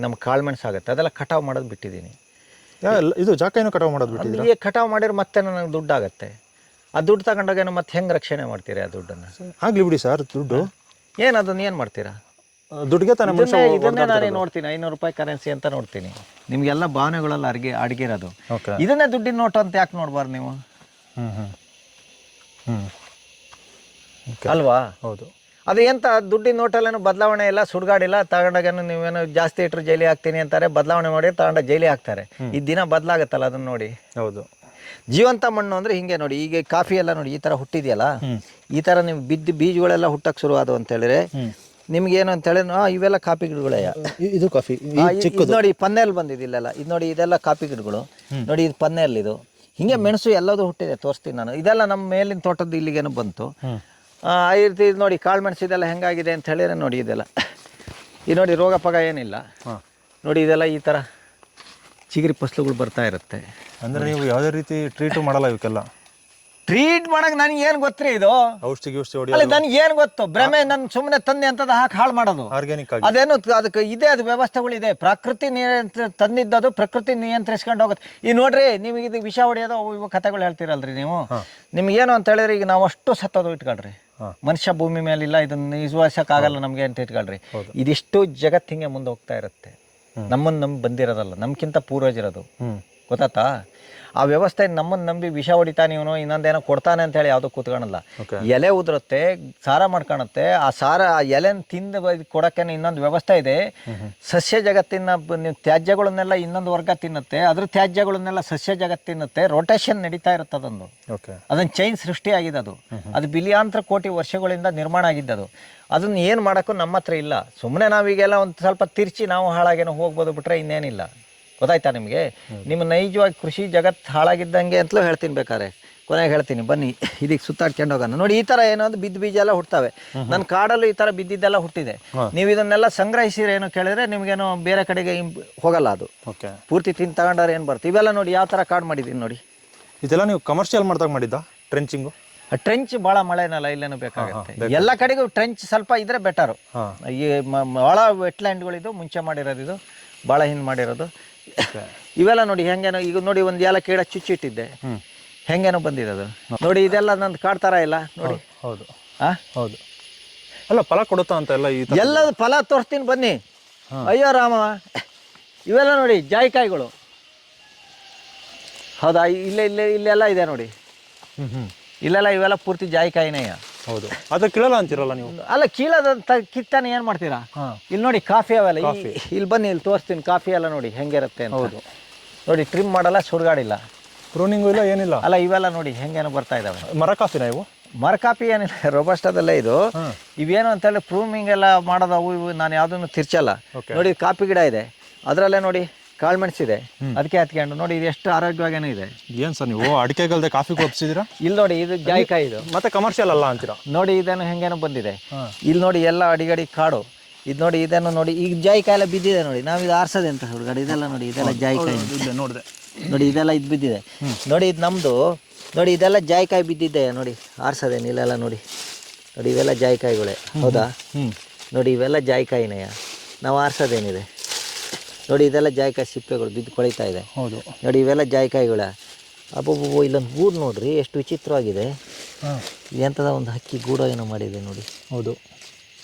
ನಮ್ಮ ಕಾಳು ಮೆಣಸು ಆಗುತ್ತೆ. ಅದೆಲ್ಲ ಕಟಾವು ಮಾಡೋದು ಬಿಟ್ಟಿದ್ದೀನಿ. ಇದು ಜಾಕಾಯಿನೂ ಕಟಾವು ಮಾಡೋದು ಬಿಟ್ಟಿದ್ದೀನಿ. ಈಗ ಕಟಾವು ಮಾಡಿದ್ರೆ ಮತ್ತೆ ನನಗೆ ದುಡ್ಡು ಆಗುತ್ತೆ. ಆ ದುಡ್ಡು ತಗೊಂಡೋಗೇನು ಮತ್ತೆ ಹೆಂಗೆ ರಕ್ಷಣೆ ಮಾಡ್ತೀರಿ ಆ ದುಡ್ಡನ್ನು? ಆಗಲಿ ಬಿಡಿ ಸರ್, ದುಡ್ಡು ಏನು ಅದನ್ನು ಏನು ಮಾಡ್ತೀರಾ? ದುಡ್ಡಿಗೆ ತಾನೇ ಇದನ್ನೇ ನಾನು ನೋಡ್ತೀನಿ. 500 ರೂಪಾಯಿ ಕರೆನ್ಸಿ ಅಂತ ನೋಡ್ತೀನಿ. ನಿಮಗೆಲ್ಲ ಭಾವನೆಗಳೆಲ್ಲ ಅಡಗಿರೋದು. ಇದನ್ನೇ ದುಡ್ಡಿನ ನೋಟು ಅಂತ ಯಾಕೆ ನೋಡ್ಬಾರ್ದು ನೀವು? ಅಲ್ವಾ? ಹೌದು. ಅದು ಎಂತ ದುಡ್ಡಿನ ನೋಟಲ್ಲೇನು ಬದಲಾವಣೆ ಇಲ್ಲ, ಸುಡ್ಗಾಡಿಲ್ಲ. ತಗೊಂಡಾಗೇನು ನೀವೇನು ಜಾಸ್ತಿ ಇಟ್ಟರು ಜೈಲಿ ಹಾಕ್ತೀನಿ ಅಂತಾರೆ, ಬದಲಾವಣೆ ಮಾಡಿ ತಗೊಂಡ ಜೈಲಿ ಹಾಕ್ತಾರೆ. ಈ ದಿನ ಬದಲಾಗತ್ತಲ್ಲ, ಅದನ್ನ ನೋಡಿ. ಹೌದು. ಜೀವಂತ ಮಣ್ಣು ಅಂದರೆ ಹಿಂಗೆ ನೋಡಿ. ಈಗ ಕಾಫಿ ಎಲ್ಲ ನೋಡಿ ಈ ಥರ ಹುಟ್ಟಿದೆಯಲ್ಲ, ಈ ಥರ ನೀವು ಬಿದ್ದು ಬೀಜಗಳೆಲ್ಲ ಹುಟ್ಟಕ್ಕೆ ಶುರು ಆದವು ಅಂತ ಹೇಳಿದ್ರೆ ನಿಮ್ಗೇನು ಅಂತ ಹೇಳಿ, ಇವೆಲ್ಲ ಕಾಫಿ ಗಿಡಗಳೇ. ಇದು ಕಾಫಿ ನೋಡಿ, ಪನ್ನೇಲ್ ಬಂದಿದ್ದಿಲ್ಲ. ಇದು ನೋಡಿ, ಇದೆಲ್ಲ ಕಾಫಿ ಗಿಡಗಳು ನೋಡಿ. ಇದು ಪನ್ನೇಲ್. ಇದು ಹಿಂಗೆ ಮೆಣಸು ಎಲ್ಲದೂ ಹುಟ್ಟಿದೆ, ತೋರಿಸ್ತೀನಿ ನಾನು. ಇದೆಲ್ಲ ನಮ್ಮ ಮೇಲಿನ ತೋಟದ್ದು ಇಲ್ಲಿಗೇನು ಬಂತು. ಈ ರೀತಿ ನೋಡಿ, ಕಾಳು ಮೆಣಸು ಇದೆಲ್ಲ ಹೆಂಗಾಗಿದೆ ಅಂತ ಹೇಳಿದ್ರೆ ನೋಡಿ, ಇದೆಲ್ಲ ಇದು ನೋಡಿ, ರೋಗ ಪಗ ಏನಿಲ್ಲ ನೋಡಿ. ಇದೆಲ್ಲ ಈ ಥರ ಚಿಗುರಿ ಫಸಲುಗಳು ಬರ್ತಾ ಇರುತ್ತೆ. ಅಂದರೆ ನೀವು ಯಾವುದೇ ರೀತಿ ಟ್ರೀಟು ಮಾಡಲ್ಲ ಇವಕ್ಕೆಲ್ಲ? ಟ್ರೀಟ್ ಮಾಡಕ್ಕೆ ನನಗೆ ಏನು ಗೊತ್ತ್ರಿ? ಇದು ಔಷಧಿ ಅಲ್ಲ, ನನಗೆ ಏನು ಗೊತ್ತು? ಭ್ರಮೆ. ನನ್ನ ಸುಮ್ಮನೆ ತಂದೆ ಅಂತದ್ದು ಹಾಕಿ ಹಾಳು ಮಾಡೋದು. ಆರ್ಗ್ಯಾನಿಕ್ ಆಗಿ ಅದೇನು ಅದಕ್ಕೆ ಇದೆ, ಅದು ವ್ಯವಸ್ಥೆಗಳಿದೆ. ಪ್ರಕೃತಿ ತಂದಿದ್ದದು ಪ್ರಕೃತಿ ನಿಯಂತ್ರಿಸ್ಕೊಂಡು ಹೋಗುತ್ತೆ. ಈಗ ನೋಡ್ರಿ, ನಿಮಗೆ ಇದು ವಿಷ ಹೊಡೆಯೋದು ಇವು ಕಥೆಗಳು ಹೇಳ್ತೀರಲ್ರಿ ನೀವು. ನಿಮ್ಗೇನು ಅಂತ ಹೇಳಿದ್ರೆ, ಈಗ ನಾವು ಅಷ್ಟು ಸತ್ತೋದು ಇಟ್ಕೊಳ್ರಿ. ಮನುಷ್ಯ ಭೂಮಿ ಮೇಲಿಲ್ಲ, ಇದನ್ನ ನಿಜವಾಸಕ್ಕಾಗಲ್ಲ ನಮಗೆ ಅಂತ ಇಟ್ಕೊಳ್ರಿ. ಇದಿಷ್ಟು ಜಗತ್ತು ಹಿಂಗೆ ಮುಂದೆ ಹೋಗ್ತಾ ಇರುತ್ತೆ. ನಮ್ಮನ್ನು ಬಂದಿರೋದಲ್ಲ, ನಮ್ಗಿಂತ ಪೂರ್ವಜರದು. ಗೊತ್ತಾತಾ? ಆ ವ್ಯವಸ್ಥೆ ನಮ್ಮನ್ನು ನಂಬಿ ವಿಷ ಹೊಡಿತಾನೆ ಇವನು, ಇನ್ನೊಂದೇನೋ ಕೊಡ್ತಾನೆ ಅಂತೇಳಿ ಯಾವುದೂ ಕೂತ್ಕೊಳಲ್ಲ. ಎಲೆ ಉದುರುತ್ತೆ, ಸಾರ ಮಾಡ್ಕೊಳುತ್ತೆ. ಆ ಸಾರ ಆ ಎಲೆನ ತಿಂದು ಕೊಡೋಕ್ಕೆ ಇನ್ನೊಂದು ವ್ಯವಸ್ಥೆ ಇದೆ. ಸಸ್ಯ ಜಗತ್ತಿನ ನೀವು ತ್ಯಾಜ್ಯಗಳನ್ನೆಲ್ಲ ಇನ್ನೊಂದು ವರ್ಗ ತಿನ್ನುತ್ತೆ, ಅದ್ರ ತ್ಯಾಜ್ಯಗಳನ್ನೆಲ್ಲ ಸಸ್ಯ ಜಗತ್ತು ತಿನ್ನುತ್ತೆ. ರೊಟೇಷನ್ ನಡೀತಾ ಇರುತ್ತೆ ಅದೊಂದು. ಅದೊಂದು ಚೈನ್ ಸೃಷ್ಟಿಯಾಗಿದೆ. ಅದು ಬಿಲಿಯಾಂತರ ಕೋಟಿ ವರ್ಷಗಳಿಂದ ನಿರ್ಮಾಣ ಆಗಿದ್ದದು. ಅದನ್ನು ಏನು ಮಾಡೋಕ್ಕೂ ನಮ್ಮ ಹತ್ರ ಇಲ್ಲ. ಸುಮ್ಮನೆ ನಾವೀಗೆಲ್ಲ ಒಂದು ಸ್ವಲ್ಪ ತಿರ್ಚಿ ನಾವು ಹಾಳಾಗೇನೋ ಹೋಗ್ಬೋದು ಬಿಟ್ರೆ ಇನ್ನೇನಿಲ್ಲ. ಗೊತ್ತಾಯ್ತಾ ನಿಮಗೆ? ನಿಮ್ಮ ನೈಜವಾಗಿ ಕೃಷಿ ಜಗತ್ತು ಹಾಳಾಗಿದ್ದಂಗೆ ಅಂತಲೂ ಹೇಳ್ತೀನಿ. ಬೇಕಾದ್ರೆ ಕೊನೆಗೆ ಹೇಳ್ತೀನಿ, ಬನ್ನಿ ಇದಕ್ಕೆ ಸುತ್ತಾಡ್ಕೊಂಡು ಹೋಗೋಣ. ನೋಡಿ, ಈ ಥರ ಏನೋ ಒಂದು ಬಿದ್ದು ಬೀಜ ಎಲ್ಲ ಹುಟ್ಟುತ್ತವೆ. ನನ್ನ ಕಾಡಲ್ಲೂ ಈ ಥರ ಬಿದ್ದಿದ್ದೆಲ್ಲ ಹುಟ್ಟಿದೆ. ನೀವು ಇದನ್ನೆಲ್ಲ ಸಂಗ್ರಹಿಸಿದ್ರೆ ಏನು ಕೇಳಿದ್ರೆ ನಿಮಗೇನೋ ಬೇರೆ ಕಡೆಗೆ ಹೋಗಲ್ಲ. ಅದು ಪೂರ್ತಿ ತಿಂದು ತಗೊಂಡವ್ರು ಏನು ಬರುತ್ತೆ. ಇವೆಲ್ಲ ನೋಡಿ ಯಾವ ಥರ ಕಾಡು ಮಾಡಿದ್ದೀನಿ ನೋಡಿ. ಇದೆಲ್ಲ ನೀವು ಕಮರ್ಷಿಯಲ್ ಮಾಡಿದಾಗ ಮಾಡಿದ್ದ ಟ್ರೆಂಚಿಂಗು? ಟ್ರೆಂಚ್ ಭಾಳ ಮಳೆನಲ್ಲ, ಇಲ್ಲೇನು ಬೇಕಾಗುತ್ತೆ. ಎಲ್ಲ ಕಡೆಗೂ ಟ್ರೆಂಚ್ ಸ್ವಲ್ಪ ಇದ್ರೆ ಬೆಟರು. ಈ ಭಾಳ ವೆಟ್ಲ್ಯಾಂಡ್ಗಳಿದು ಮುಂಚೆ ಮಾಡಿರೋದು, ಇದು ಭಾಳ ಹಿಂದೆ ಮಾಡಿರೋದು. ಇವೆಲ್ಲ ನೋಡಿ ಹೆಂಗೇನೋ. ಈಗ ನೋಡಿ ಒಂದು ಏಲಕ್ಕಿ ಗಿಡ ಚುಚ್ಚಿಟ್ಟಿದ್ದೆ, ಹೆಂಗೇನೋ ಬಂದಿರೋದು ನೋಡಿ. ಇದೆಲ್ಲ ನಂದು ಕಾಡ್ತಾರ ಇಲ್ಲ ನೋಡಿ. ಹೌದು ಹೌದು. ಅಲ್ಲ ಫಲ ಕೊಡುತ್ತಾ ಅಂತ ಎಲ್ಲ ಫಲ ತೋರಿಸ್ತೀನಿ ಬನ್ನಿ. ಅಯ್ಯೋ ರಾಮ, ಇವೆಲ್ಲ ನೋಡಿ ಜಾಯಿಕಾಯಿಗಳು. ಹೌದಾ? ಇಲ್ಲೆಲ್ಲ ಇದೆ ನೋಡಿ. ಇಲ್ಲೆಲ್ಲ ಇವೆಲ್ಲ ಪೂರ್ತಿ ಜಾಯಿಕಾಯಿನೇ. ಹೌದು. ಅದು ಕೀಳಲ್ಲ ಅಂತೀರಲ್ಲ ನೀವು? ಅಲ್ಲ, ಕೀಳದ ಕಿತ್ತಾನೆ ಏನು ಮಾಡ್ತೀರಾ? ಇಲ್ಲಿ ನೋಡಿ ಕಾಫಿ ಅವೆಲ್ಲ. ಇಲ್ಲಿ ಬನ್ನಿ, ಇಲ್ಲಿ ತೋರಿಸ್ತೀನಿ. ಕಾಫಿ ಎಲ್ಲ ನೋಡಿ ಹೆಂಗಿರುತ್ತೆ ಅಂತ. ಹೌದು ನೋಡಿ, ಟ್ರಿಮ್ ಮಾಡಲ್ಲ, ಸುಡ್ಗಾಡಿಲ್ಲ, ಪ್ರೂನಿಂಗು ಇಲ್ಲ, ಏನಿಲ್ಲ. ಅಲ್ಲ ಇವೆಲ್ಲ ನೋಡಿ ಹೆಂಗೇನೋ ಬರ್ತಾ ಇದಾವೆ. ಮರ ಕಾಫಿನ ಇವು? ಮರ ಕಾಫಿ ಏನಿಲ್ಲ, ರೋಬಸ್ಟಾದಲ್ಲೇ ಇದು. ಇವೇನು ಅಂತೇಳಿ ಪ್ರೂನಿಂಗ್ ಎಲ್ಲ ಮಾಡೋದು ಅವು ಇವು ನಾನು ಯಾವುದನ್ನು ತಿರ್ಚಲ್ಲ. ನೋಡಿ ಕಾಫಿ ಗಿಡ ಇದೆ, ಅದರಲ್ಲೇ ನೋಡಿ ಕಾಳು ಮೆಣಸಿದೆ, ಅದಕ್ಕೆ ಹತ್ಕೊಂಡು ನೋಡಿ. ಇದು ಎಷ್ಟು ಆರೋಗ್ಯವಾಗೇನೂ ಇದೆ. ಏನು ಸರ್ ನೀವು ಅಡಿಕೆಗಲ್ದೆ ಕಾಫಿ ಕೊಪ್ಸಿದ್ದೀರಾ? ಇಲ್ಲಿ ನೋಡಿ, ಇದು ಜಾಯಿಕಾಯಿ. ಇದು ಮತ್ತೆ ಕಮರ್ಷಿಯಲ್ ಅಲ್ಲ ಅಂತೀರಾ? ನೋಡಿ ಇದೇನು ಹೆಂಗೇನೋ ಬಂದಿದೆ. ಇಲ್ಲಿ ನೋಡಿ ಎಲ್ಲ ಅಡಿಗಡಿ ಕಾಡು. ಇದು ನೋಡಿ, ಇದನ್ನು ನೋಡಿ. ಈಗ ಜಾಯಿಕಾಯಿ ಎಲ್ಲ ಬಿದ್ದಿದೆ ನೋಡಿ. ನಾವು ಇದು ಆರ್ಸೋದೆ ಅಂತ ಹುಡುಗಾಡಿ. ಇದೆಲ್ಲ ನೋಡಿ, ಇದೆಲ್ಲ ಜಾಯಿಕಾಯಿ ನೋಡಿದೆ ನೋಡಿ. ಇದೆಲ್ಲ ಇದು ಬಿದ್ದಿದೆ ನೋಡಿ. ಇದು ನಮ್ಮದು ನೋಡಿ. ಇದೆಲ್ಲ ಜಾಯಿಕಾಯಿ ಬಿದ್ದಿದೆ ನೋಡಿ, ಆರ್ಸೋದೇನು ಇಲ್ಲೆಲ್ಲ ನೋಡಿ. ನೋಡಿ ಇವೆಲ್ಲ ಜಾಯಿಕಾಯಿಗಳೇ. ಹೌದಾ? ನೋಡಿ ಇವೆಲ್ಲ ಜಾಯಿಕಾಯಿನೆಯ, ನಾವು ಆರ್ಸೋದೇನಿದೆ ನೋಡಿ. ಇದೆಲ್ಲ ಜಾಯಿಕಾಯಿ ಸಿಪ್ಪೆಗಳು ಬಿದ್ದು ಕೊಳಿತಾ ಇದೆ. ಹೌದು ನೋಡಿ, ಇವೆಲ್ಲ ಜಾಯಿಕಾಯಿಗಳ. ಅಬ್ಬಬ್ಬೋ, ಇಲ್ಲೊಂದು ಗೂಡು ನೋಡ್ರಿ ಎಷ್ಟು ವಿಚಿತ್ರವಾಗಿದೆ. ಇದೆಂಥದ ಒಂದು ಹಕ್ಕಿ ಗೂಡು ಏನೋ ಮಾಡಿದೆ ನೋಡಿ. ಹೌದು,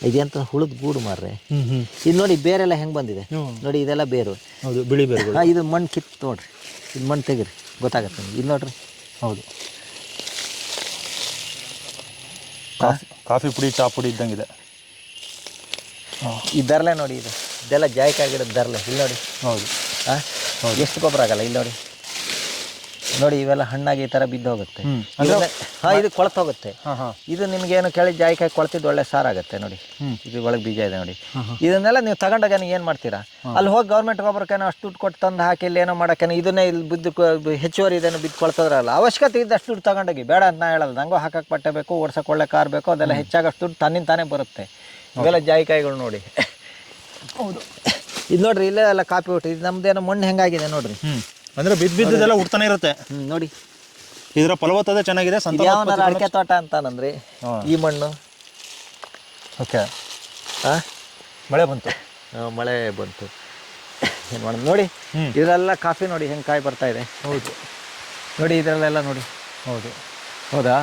ಇದೆಂಥ ಹುಳದ ಗೂಡು ಮಾರ್ರೆ. ಇದು ನೋಡಿ ಬೇರೆಲ್ಲ ಹೆಂಗೆ ಬಂದಿದೆ ನೋಡಿ. ಇದೆಲ್ಲ ಬೇರು. ಹೌದು, ಬಿಳಿ ಬೇರು. ಇದು ಮಣ್ಣು ಕಿತ್ತು ನೋಡ್ರಿ, ಇದು ಮಣ್ಣು ತೆಗಿರಿ, ಗೊತ್ತಾಗತ್ತೆ ನಿಮ್ಗೆ. ಇದು ನೋಡ್ರಿ. ಹೌದು, ಕಾಫಿ ಪುಡಿ, ಚಾ ಪುಡಿ ಇದ್ದಂಗಿದೆ. ಈ ದರ್ಲೆ ನೋಡಿ, ಇದೆಲ್ಲ ಜಾಯಿಕಾಯಿ ಗಿಡದ ದರ್ಲೆ. ಇಲ್ಲಿ ನೋಡಿ. ಹೌದು. ಎಷ್ಟು ಗೊಬ್ಬರ ಆಗಲ್ಲ. ಇಲ್ಲಿ ನೋಡಿ ನೋಡಿ, ಇವೆಲ್ಲ ಹಣ್ಣಾಗಿ ಈ ಥರ ಬಿದ್ದು ಹೋಗುತ್ತೆ. ಇದು ಕೊಳ್ತೋಗುತ್ತೆ. ಇದು ನಿಮಗೇನು ಕೇಳಿ ಜಾಯಿಕಾಯಿ ಕೊಳ್ತಿದ್ದು ಒಳ್ಳೆ ಸಾರಾಗುತ್ತೆ ನೋಡಿ. ಇದು ಒಳಗೆ ಬೀಜ ಇದೆ ನೋಡಿ. ಇದನ್ನೆಲ್ಲ ನೀವು ತಗೊಂಡಾಗ ಏನು ಮಾಡ್ತೀರಾ? ಅಲ್ಲಿ ಹೋಗಿ ಗೌರ್ಮೆಂಟ್ ಗೊಬ್ಬರಕ್ಕೇನೋ ಅಷ್ಟು ದುಡ್ಡು ಕೊಟ್ಟು ತಂದು ಹಾಕಿ ಇಲ್ಲಿ ಏನೋ ಮಾಡೋಕ್ಕೇನೋ ಇದನ್ನೇ ಇಲ್ಲಿ ಬಿದ್ದು ಹೆಚ್ಚುವರಿ ಇದೇನೋ ಬಿದ್ದು ಕೊಳ್ತದ್ರಲ್ಲ. ಅವಶ್ಯಕತೆ ಇದ್ದಷ್ಟು ದುಡ್ಡು ತಗೊಂಡೋಗಿ, ಬೇಡ ಅಂತ ನಾ ಹೇಳಲ್ಲ. ನಂಗೂ ಹಾಕಕ್ಕೆ ಬಟ್ಟೆ ಬೇಕು, ಓಡ್ಸೋಕೆ ಒಳ್ಳೆ ಕಾರ್ ಬೇಕು, ಅದೆಲ್ಲ ಹೆಚ್ಚಾಗಷ್ಟು ದುಡ್ಡು ತನ್ನಿಂದ ತಾನೇ ಬರುತ್ತೆ. ಇವೆಲ್ಲ ಜಾಯಿಕಾಯಿಗಳು ನೋಡಿ. ಹೌದು, ಇದು ನೋಡ್ರಿ, ಇಲ್ಲೇ ಎಲ್ಲ ಕಾಪಿ ಹುಟ್ಟು. ಇದು ನಮ್ದೇನೋ ಮಣ್ಣು ಹೆಂಗಾಗಿದೆ ನೋಡ್ರಿ. ಅಂದ್ರೆ ಬಿದ್ದೆಲ್ಲ ಹುಡ್ತಾನೆ ಇರುತ್ತೆ ನೋಡಿ. ಇದರ ಫಲವತ್ತತೆ ಚೆನ್ನಾಗಿದೆ. ಯಾವನಾರ ಅಡಿಕೆ ತೋಟ ಅಂತಾನಂದ್ರಿ ಈ ಮಣ್ಣು. ಓಕೆ. ಮಳೆ ಬಂತು. ಮಳೆ ಬಂತು, ಏನು ಮಾಡೋದು ನೋಡಿ. ಇದರೆಲ್ಲ ಕಾಫಿ ನೋಡಿ ಹೆಂಗೆ ಕಾಯಿ ಬರ್ತಾ ಇದೆ. ಹೌದು ನೋಡಿ, ಇದರಲ್ಲೆಲ್ಲ ನೋಡಿ. ಹೌದು. ಹೌದಾ?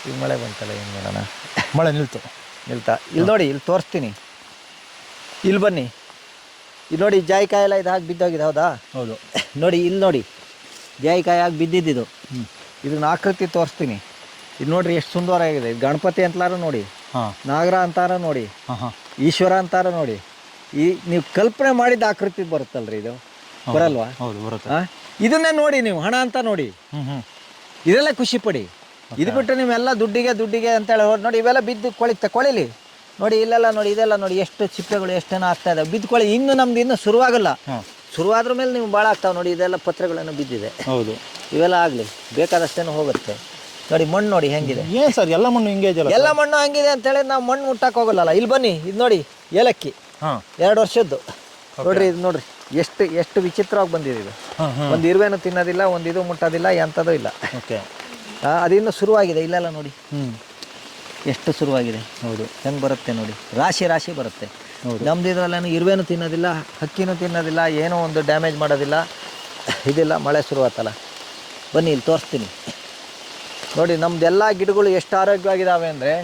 ಈಗ ಮಳೆ ಬಂತಲ್ಲ, ಏನು ಮಾಡೋಣ. ಮಳೆ ನಿಲ್ತಾ. ಇಲ್ಲಿ ನೋಡಿ, ಇಲ್ಲಿ ತೋರಿಸ್ತೀನಿ. ಇಲ್ಲಿ ಬನ್ನಿ. ಇಲ್ಲಿ ನೋಡಿ, ಜಾಯಿಕಾಯಿ ಎಲ್ಲ ಇದು ಹಾಕಿ ಬಿದ್ದೋಗಿದೆ. ಹೌದಾ? ಹೌದು. ನೋಡಿ, ಇಲ್ಲಿ ನೋಡಿ, ಜಾಯಿಕಾಯಿ ಆಗಿ ಬಿದ್ದಿದ್ದು. ಇದನ್ನ ಆಕೃತಿ ತೋರಿಸ್ತೀನಿ. ಇದು ನೋಡ್ರಿ ಎಷ್ಟು ಸುಂದರವಾಗಿದೆ. ಇದು ಗಣಪತಿ ಅಂತಲಾರು ನೋಡಿ, ನಾಗರ ಅಂತಾರ ನೋಡಿ, ಈಶ್ವರ ಅಂತಾರ ನೋಡಿ. ಈ ನೀವು ಕಲ್ಪನೆ ಮಾಡಿದ ಆಕೃತಿ ಬರುತ್ತಲ್ರಿ, ಇದು ಬರಲ್ವಾ? ಹೌದು, ಬರುತ್ತೆ. ಇದನ್ನೇ ನೋಡಿ ನೀವು ಹಣ ಅಂತ ನೋಡಿ, ಇದೆಲ್ಲ ಖುಷಿ ಪಡಿ. ಇದು ಬಿಟ್ಟು ನೀವೆಲ್ಲ ದುಡ್ಡಿಗೆ ಅಂತೇಳಿ ನೋಡಿ. ಇವೆಲ್ಲ ಬಿದ್ದು ಕೊಳಿಲಿ ನೋಡಿ. ಇಲ್ಲೆಲ್ಲ ನೋಡಿ, ಇದೆಲ್ಲ ನೋಡಿ ಎಷ್ಟು ಚಿಪ್ಪೆಗಳು ಎಷ್ಟೇನೋ ಆಗ್ತಾ ಇದಾವೆ. ಬಿದ್ದುಕೊಳ್ಳಿ. ಇನ್ನು ನಮ್ದು ಇನ್ನೂ ಶುರುವಾಗಲ್ಲ. ಶುರುವಾದ್ರ ಮೇಲೆ ನೀವು ಭಾಳ ಆಗ್ತಾವೆ ನೋಡಿ. ಇದೆಲ್ಲ ಪತ್ರಗಳೇನೋ ಬಿದ್ದಿದೆ. ಹೌದು, ಇವೆಲ್ಲ ಆಗಲಿ, ಬೇಕಾದಷ್ಟೇನೋ ಹೋಗುತ್ತೆ ನೋಡಿ. ಮಣ್ಣು ನೋಡಿ ಹೆಂಗಿದೆ. ಏನು ಸರ್, ಎಲ್ಲ ಮಣ್ಣು ಹಿಂಗೆ ಇದೆಯಲ್ಲ? ಎಲ್ಲ ಮಣ್ಣು ಹಂಗಿದೆ ಅಂತೇಳಿ ನಾವು ಮಣ್ಣು ಮುಟ್ಟಕ್ಕೆ ಹೋಗಲ್ಲ. ಇಲ್ಲಿ ಬನ್ನಿ, ಇದು ನೋಡಿ ಏಲಕ್ಕಿ 2 ವರ್ಷದ್ದು ನೋಡ್ರಿ. ಇದು ನೋಡ್ರಿ ಎಷ್ಟು ವಿಚಿತ್ರವಾಗಿ ಬಂದಿದೆ. ಇದು ಒಂದು ಇರುವೆನೂ ತಿನ್ನೋದಿಲ್ಲ, ಒಂದು ಇದು ಮುಟ್ಟೋದಿಲ್ಲ, ಎಂಥದೂ ಇಲ್ಲ. ಓಕೆ. ಅದಿನ್ನೂ ಶುರುವಾಗಿದೆ. ಇಲ್ಲೆಲ್ಲ ನೋಡಿ ಎಷ್ಟು ಶುರುವಾಗಿದೆ. ಹೌದು, ಹೆಂಗೆ ಬರುತ್ತೆ ನೋಡಿ. ರಾಶಿ ಬರುತ್ತೆ. ನಮ್ದು ಇದರಲ್ಲೇನು ಇರುವೆನೂ ತಿನ್ನೋದಿಲ್ಲ, ಹಕ್ಕಿನೂ ತಿನ್ನೋದಿಲ್ಲ, ಏನೋ ಒಂದು ಡ್ಯಾಮೇಜ್ ಮಾಡೋದಿಲ್ಲ. ಇದಿಲ್ಲ, ಮಳೆ ಶುರುವಾತಲ್ಲ. ಬನ್ನಿ ಇಲ್ಲಿ ತೋರಿಸ್ತೀನಿ ನೋಡಿ. ನಮ್ದೆಲ್ಲ ಗಿಡಗಳು ಎಷ್ಟು ಆರೋಗ್ಯವಾಗಿದ್ದಾವೆ ಅಂದರೆ,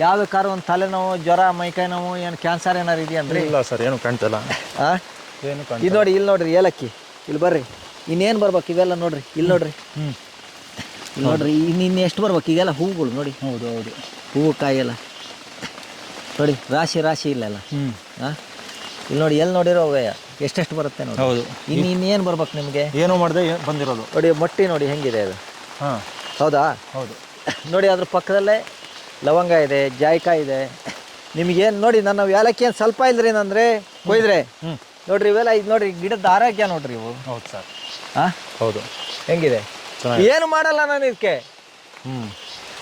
ಯಾವುದಕ್ಕಾರು ಒಂದು ತಲೆನೋವು, ಜ್ವರ, ಮೈಕೈ ನೋವು, ಏನು ಕ್ಯಾನ್ಸರ್ ಏನಾರು ಇದೆಯಾ ಅಂದರೆ ಇಲ್ಲ ಸರ್, ಏನು ಕಾಣ್ತಿಲ್ಲ. ಇದು ನೋಡಿ, ಇಲ್ಲಿ ನೋಡ್ರಿ ಏಲಕ್ಕಿ. ಇಲ್ಲಿ ಬರ್ರಿ, ಇನ್ನೇನು ಬರ್ಬೇಕು ಇವೆಲ್ಲ ನೋಡ್ರಿ ಇಲ್ಲಿ ನೋಡ್ರಿ ಇಲ್ಲಿ ನೋಡ್ರಿ ಇನ್ನು ಎಷ್ಟು ಬರ್ಬೇಕು ಈಗೆಲ್ಲ ಹೂವುಗಳು ನೋಡಿ. ಹೌದು ಹೌದು, ಹೂವು ಕಾಯೆಲ್ಲ ನೋಡಿ, ರಾಶಿ ರಾಶಿ ಇಲ್ಲೆಲ್ಲ. ಹಾಂ ಇಲ್ಲಿ ನೋಡಿ, ಎಲ್ಲಿ ನೋಡಿರೋ ಅವೇ ಎಷ್ಟೆಷ್ಟು ಬರುತ್ತೆ ನೋಡಿ. ಹೌದು, ಇನ್ನೇನು ಬರ್ಬೇಕು ನಿಮಗೆ? ಏನೋ ಮಾಡಿದೆ ಬಂದಿರೋದು ನೋಡಿ. ಮಟ್ಟಿ ನೋಡಿ ಹೆಂಗಿದೆ ಅದು. ಹಾಂ ಹೌದಾ? ಹೌದು ನೋಡಿ, ಅದ್ರ ಪಕ್ಕದಲ್ಲೇ ಲವಂಗ ಇದೆ, ಜಾಯ್ಕಾಯಿ ಇದೆ. ನಿಮಗೇನು ನೋಡಿ, ನನ್ನ ಏಲಕ್ಕಿ ಏನು ಸ್ವಲ್ಪ ಇಲ್ರಿ ಅಂದರೆ ಕೊಯ್ದ್ರೆ ನೋಡ್ರಿ ಇವೆಲ್ಲ. ಇದು ನೋಡ್ರಿ ಗಿಡದ ಆರೋಗ್ಯ ನೋಡ್ರಿ ಇವು. ಹೌದು ಸರ್. ಹಾಂ ಹೌದು, ಹೆಂಗಿದೆ? ಏನು ಮಾಡಲ್ಲ ನಾನು ಇದಕ್ಕೆ.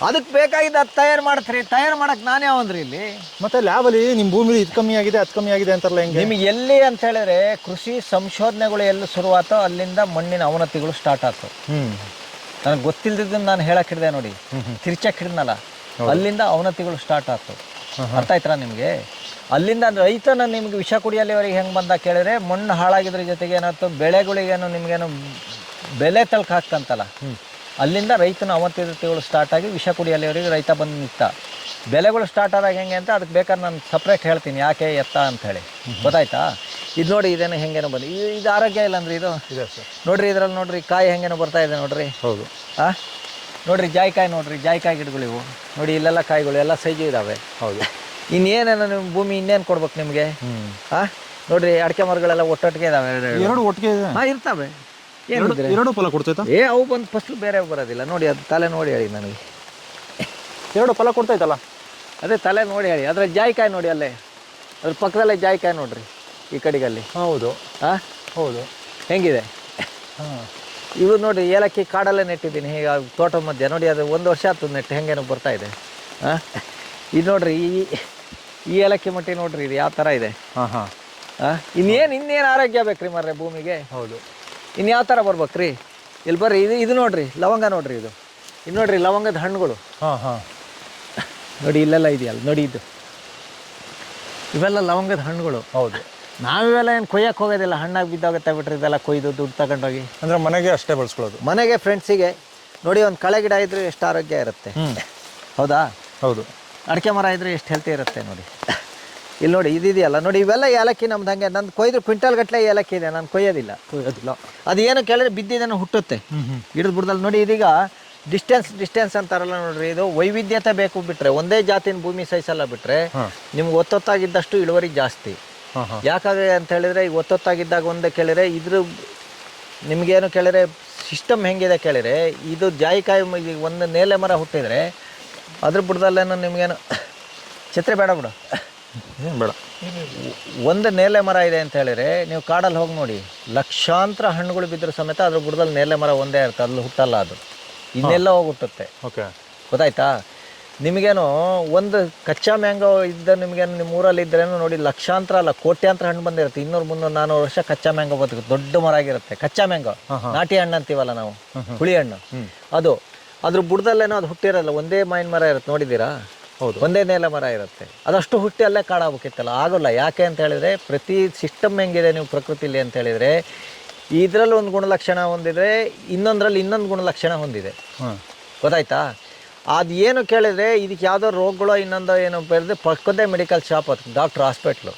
ಅದಕ್ಕೆ ಬೇಕಾಗಿದ್ದು ಅದು ತಯಾರು ಮಾಡತ್ರಿ. ತಯಾರು ಮಾಡಕ್ಕೆ ನಾನೇ ಯಾವಂದ್ರಿ ಇಲ್ಲಿ. ಮತ್ತೆ ಲ್ಯಾಬಲ್ಲಿ ನಿಮ್ಮ ಭೂಮಿ ಇದು ಕಮ್ಮಿ ಆಗಿದೆ ಅದು ಕಮ್ಮಿ ಆಗಿದೆ ಅಂತಾರಲ್ಲ, ಹೆಂಗೆ? ನಿಮಗೆ ಎಲ್ಲಿ ಅಂತ ಹೇಳಿದ್ರೆ ಕೃಷಿ ಸಂಶೋಧನೆಗಳು ಎಲ್ಲಿ ಶುರುವಾತೋ ಅಲ್ಲಿಂದ ಮಣ್ಣಿನ ಅವನತಿಗಳು ಸ್ಟಾರ್ಟ್ ಆಯ್ತು. ನನಗೆ ಗೊತ್ತಿಲ್ಲದಿದ್ದನ್ನು ನಾನು ಹೇಳಕ್ ಹಿಡ್ದೆ ನೋಡಿ, ತಿರ್ಚಕ್ ಹಿಡ್ನಲ್ಲ, ಅಲ್ಲಿಂದ ಅವನತಿಗಳು ಸ್ಟಾರ್ಟ್ ಆಯ್ತು. ಅರ್ಥ ಆಯ್ತಾ ನಿಮಗೆ? ಅಲ್ಲಿಂದ ರೈತನ ನಿಮ್ಗೆ ವಿಷ ಕುಡಿಯಲ್ಲಿವರೆಗೆ ಹೆಂಗೆ ಬಂದ ಕೇಳಿದ್ರೆ, ಮಣ್ಣು ಹಾಳಾಗಿದ್ರ ಜೊತೆಗೆ ಏನಾಯ್ತು, ಬೆಳೆಗಳಿಗೇನು ನಿಮಗೇನು ಬೆಲೆ ತಳ್ಕ ಹಾಕ್ತಂತಲ್ಲ, ಅಲ್ಲಿಂದ ರೈತನ ಅವನತಿಗಳು ಸ್ಟಾರ್ಟ್ ಆಗಿ ವಿಷ ಕುಡಿಯಲ್ಲಿವರೆಗೆ ರೈತ ಬಂದು ನಿಂತ. ಬೆಲೆಗಳು ಸ್ಟಾರ್ಟ್ ಆದಾಗ ಹೆಂಗೆ ಅಂತ ಅದಕ್ಕೆ ಬೇಕಾದ್ರೆ ನಾನು ಸಪ್ರೇಟ್ ಹೇಳ್ತೀನಿ ಯಾಕೆ ಎತ್ತ ಅಂತ ಹೇಳಿ. ಗೊತ್ತಾಯ್ತಾ? ಇದು ನೋಡಿ, ಇದೇನು ಹೆಂಗೇನೋ ಬಂದು ಇದು ಆರೋಗ್ಯ ಇಲ್ಲ ಅಂದ್ರೆ ಇದು ನೋಡ್ರಿ. ಇದ್ರಲ್ಲಿ ನೋಡ್ರಿ ಕಾಯಿ ಹೆಂಗೇನೋ ಬರ್ತಾ ಇದೆ ನೋಡ್ರಿ. ಹೌದು. ನೋಡ್ರಿ ಜಾಯ್ಕಾಯಿ ನೋಡ್ರಿ, ಜಾಯ್ಕಾಯಿ ಗಿಡಗಳು ಇವು ನೋಡಿ. ಇಲ್ಲೆಲ್ಲ ಕಾಯಿಗಳು ಎಲ್ಲ ಸೈಜು ಇದಾವೆ. ಹೌದು. ಇನ್ನೇನೇನೋ ನಿಮ್ಮ ಭೂಮಿ ಇನ್ನೇನು ಕೊಡ್ಬೇಕು ನಿಮಗೆ? ನೋಡ್ರಿ ಅಡಿಕೆ ಮರಗಳೆಲ್ಲ ಒಟ್ಟೊಟ್ಟಿಗೆ ಇದಾವೆ. ಎರಡು ಒಟ್ಟಿಗೆ ಇರ್ತವೆ. ಎರಡು ಫಲ ಕೊಡ್ತೈತಾ? ಅವು ಬಂದು ಫಸ್ಲು ಬೇರೆ ಬರೋದಿಲ್ಲ ನೋಡಿ. ಅದು ತಲೆ ನೋಡಿ ಹೇಳಿ ನನಗೆ. ಎರಡು ಫಲ ಕೊಡ್ತೈತಲ್ಲ? ಅದೇ ತಲೆ ನೋಡಿ ಹೇಳಿ. ಅದ್ರ ಜಾಯ್ಕಾಯಿ ನೋಡಿ, ಅಲ್ಲೇ ಅದ್ರ ಪಕ್ಕದಲ್ಲೇ ಜಾಯ್ಕಾಯಿ ನೋಡ್ರಿ, ಈ ಕಡೆಗಲ್ಲಿ. ಹೌದು. ಹೌದು. ಹೆಂಗಿದೆ? ಹಾಂ, ಇವು ನೋಡಿ ಏಲಕ್ಕಿ ಕಾಡಲ್ಲೇ ನೆಟ್ಟಿದ್ದೀನಿ ಹೀಗೆ ತೋಟದ ಮಧ್ಯೆ ನೋಡಿ. ಅದು 1 ವರ್ಷ ಆಯ್ತು ನೆಟ್ಟು, ಹೆಂಗೇನೋ ಬರ್ತಾ ಇದೆ. ಇದು ನೋಡ್ರಿ, ಈ ಏಲಕ್ಕಿ ಮಟ್ಟಿ ನೋಡ್ರಿ, ಇದು ಯಾವ ಥರ ಇದೆ. ಇನ್ನೇನು ಆರೋಗ್ಯ ಬೇಕ್ರಿ ಮರ್ರೆ ಭೂಮಿಗೆ. ಹೌದು. ಇನ್ಯಾವ ಥರ ಬರ್ಬೇಕ್ರಿ? ಇಲ್ಲಿ ಬರ್ರಿ, ಇದು ನೋಡ್ರಿ ಲವಂಗ ನೋಡ್ರಿ. ಇದು ನೋಡ್ರಿ ಲವಂಗದ ಹಣ್ಣುಗಳು. ನೋಡಿ ಇಲ್ಲೆಲ್ಲ ಇದೆಯಲ್ಲ ನೋಡಿ, ಇವೆಲ್ಲ ಲವಂಗದ ಹಣ್ಣುಗಳು. ಹೌದು. ನಾವಿವೆಲ್ಲ ಏನು ಕೊಯ್ಯಕ್ಕೆ ಹೋಗೋದಿಲ್ಲ, ಹಣ್ಣಾಗಿ ಬಿದ್ದೋಗುತ್ತೆ ಬಿಟ್ರಿ. ಇದೆಲ್ಲ ಕೊಯ್ದು ದುಡ್ಡು ತಗೊಂಡೋಗಿ ಅಂದರೆ ಮನೆಗೆ ಅಷ್ಟೇ ಬಳಸ್ಕೊಳ್ಳೋದು. ಮನೆಗೆ ಫ್ರೆಂಡ್ಸಿಗೆ ನೋಡಿ. ಒಂದು ಕಳೆ ಗಿಡ ಇದ್ರೆ ಎಷ್ಟು ಆರೋಗ್ಯ ಇರುತ್ತೆ. ಹೌದಾ? ಹೌದು. ಅಡಿಕೆ ಮರ ಇದ್ರೆ ಎಷ್ಟು ಹೆಲ್ತಿ ಇರುತ್ತೆ ನೋಡಿ. ಇಲ್ಲಿ ನೋಡಿ ಇದೆಯಲ್ಲ ನೋಡಿ, ಇವೆಲ್ಲ ಏಲಕ್ಕಿ ನಮ್ದು. ಹಂಗೆ ನಂದು ಕೊಯ್ದ್ರೆ ಕ್ವಿಂಟಲ್ ಗಟ್ಟಲೆ ಏಲಕ್ಕಿ ಇದೆ, ನಾನು ಕೊಯ್ಯೋದಿಲ್ಲ. ಅದು ಏನು ಕೇಳಿದ್ರೆ ಬಿದ್ದಿದ್ದೇನೋ ಹುಟ್ಟುತ್ತೆ ಗಿಡದ ಬುಡದಲ್ಲಿ ನೋಡಿ. ಇದೀಗ ಡಿಸ್ಟೆನ್ಸ್ ಅಂತಾರಲ್ಲ ನೋಡ್ರಿ, ಇದು ವೈವಿಧ್ಯತೆ ಬೇಕು. ಬಿಟ್ರೆ ಒಂದೇ ಜಾತಿನ ಭೂಮಿ ಸೈಜೆಲ್ಲ ಬಿಟ್ರೆ ನಿಮ್ಗೆ ಒತ್ತೊತ್ತಾಗಿದ್ದಷ್ಟು ಇಳುವರಿ ಜಾಸ್ತಿ. ಯಾಕಾಗೆ ಅಂತ ಹೇಳಿದ್ರೆ, ಈಗ ಒತ್ತೊತ್ತಾಗಿದ್ದಾಗ ಒಂದೇ ಕೇಳಿದ್ರೆ, ಇದ್ರ ನಿಮ್ಗೇನು ಕೇಳಿದ್ರೆ ಸಿಸ್ಟಮ್ ಹೆಂಗಿದೆ ಕೇಳಿದ್ರೆ, ಇದು ಜಾಯಿಕಾಯಿ ಒಂದು ನೇಲೆ ಮರ ಹುಟ್ಟಿದ್ರೆ ಅದ್ರ ಬುಡದಲ್ಲೇನು ನಿಮ್ಗೇನು ಛತ್ರಿ ಬೇಡ ಬಿಡು, ಬೇಡ. ಒಂದು ನೇಲೆ ಮರ ಇದೆ ಅಂತ ಹೇಳಿದ್ರೆ, ನೀವು ಕಾಡಲ್ಲಿ ಹೋಗಿ ನೋಡಿ, ಲಕ್ಷಾಂತರ ಹಣ್ಣುಗಳು ಬಿದ್ದರೂ ಸಮೇತ ಅದ್ರ ಬುಡದಲ್ಲಿ ನೇಲೆ ಮರ ಒಂದೇ ಇರುತ್ತೆ, ಅಲ್ಲಿ ಹುಟ್ಟಲ್ಲ. ಅದು ಇನ್ನೆಲ್ಲ ಹೋಗಿ ಹುಟ್ಟುತ್ತೆ. ಓಕೆ, ಗೊತ್ತಾಯ್ತಾ? ನಿಮಗೇನು ಒಂದು ಕಚ್ಚಾ ಮ್ಯಾಂಗೋ ಇದ್ದ ನಿಮಗೇನು ನಿಮ್ಮ ಊರಲ್ಲಿ ಇದ್ರೇನು ನೋಡಿ, ಲಕ್ಷಾಂತರ ಅಲ್ಲ ಕೋಟ್ಯಾಂತರ ಹಣ್ಣು ಬಂದಿರುತ್ತೆ. 200, 300, 400 ವರ್ಷ ಕಚ್ಚಾ ಮ್ಯಾಂಗೋ ಬದುಕು. ದೊಡ್ಡ ಮರ ಆಗಿರುತ್ತೆ ಕಚ್ಚಾ ಮ್ಯಾಂಗೋ. ನಾಟಿ ಹಣ್ಣು ಅಂತೀವಲ್ಲ ನಾವು, ಹುಳಿ ಹಣ್ಣು. ಅದು ಅದ್ರ ಬುಡದಲ್ಲೇನೋ ಅದು ಹುಟ್ಟಿರಲ್ಲ, ಒಂದೇ ಮಾವಿನ ಮರ ಇರುತ್ತೆ. ನೋಡಿದ್ದೀರಾ? ಹೌದು. ಒಂದೇ ನೇಲ ಮರ ಇರುತ್ತೆ. ಅದಷ್ಟು ಹುಟ್ಟಿ ಅಲ್ಲೇ ಕಾಡಾಗಬೇಕಿತ್ತಲ್ಲ, ಆಗೋಲ್ಲ. ಯಾಕೆ ಅಂತ ಹೇಳಿದ್ರೆ, ಪ್ರತಿ ಸಿಸ್ಟಮ್ ಹೆಂಗಿದೆ ನೀವು ಪ್ರಕೃತಿಲಿ ಅಂತ ಹೇಳಿದ್ರೆ, ಇದರಲ್ಲಿ ಒಂದು ಗುಣಲಕ್ಷಣ ಹೊಂದಿದ್ರೆ ಇನ್ನೊಂದರಲ್ಲಿ ಇನ್ನೊಂದು ಗುಣಲಕ್ಷಣ ಹೊಂದಿದೆ. ಗೊತ್ತಾಯ್ತಾ? ಅದು ಏನು ಕೇಳಿದ್ರೆ, ಇದಕ್ಕೆ ಯಾವುದೋ ರೋಗಗಳೋ ಇನ್ನೊಂದೋ ಏನೋ ಬೇರೆ ಪಕ್ಕದೇ ಮೆಡಿಕಲ್ ಶಾಪ್, ಅದು ಡಾಕ್ಟ್ರ್ ಹಾಸ್ಪಿಟ್ಲು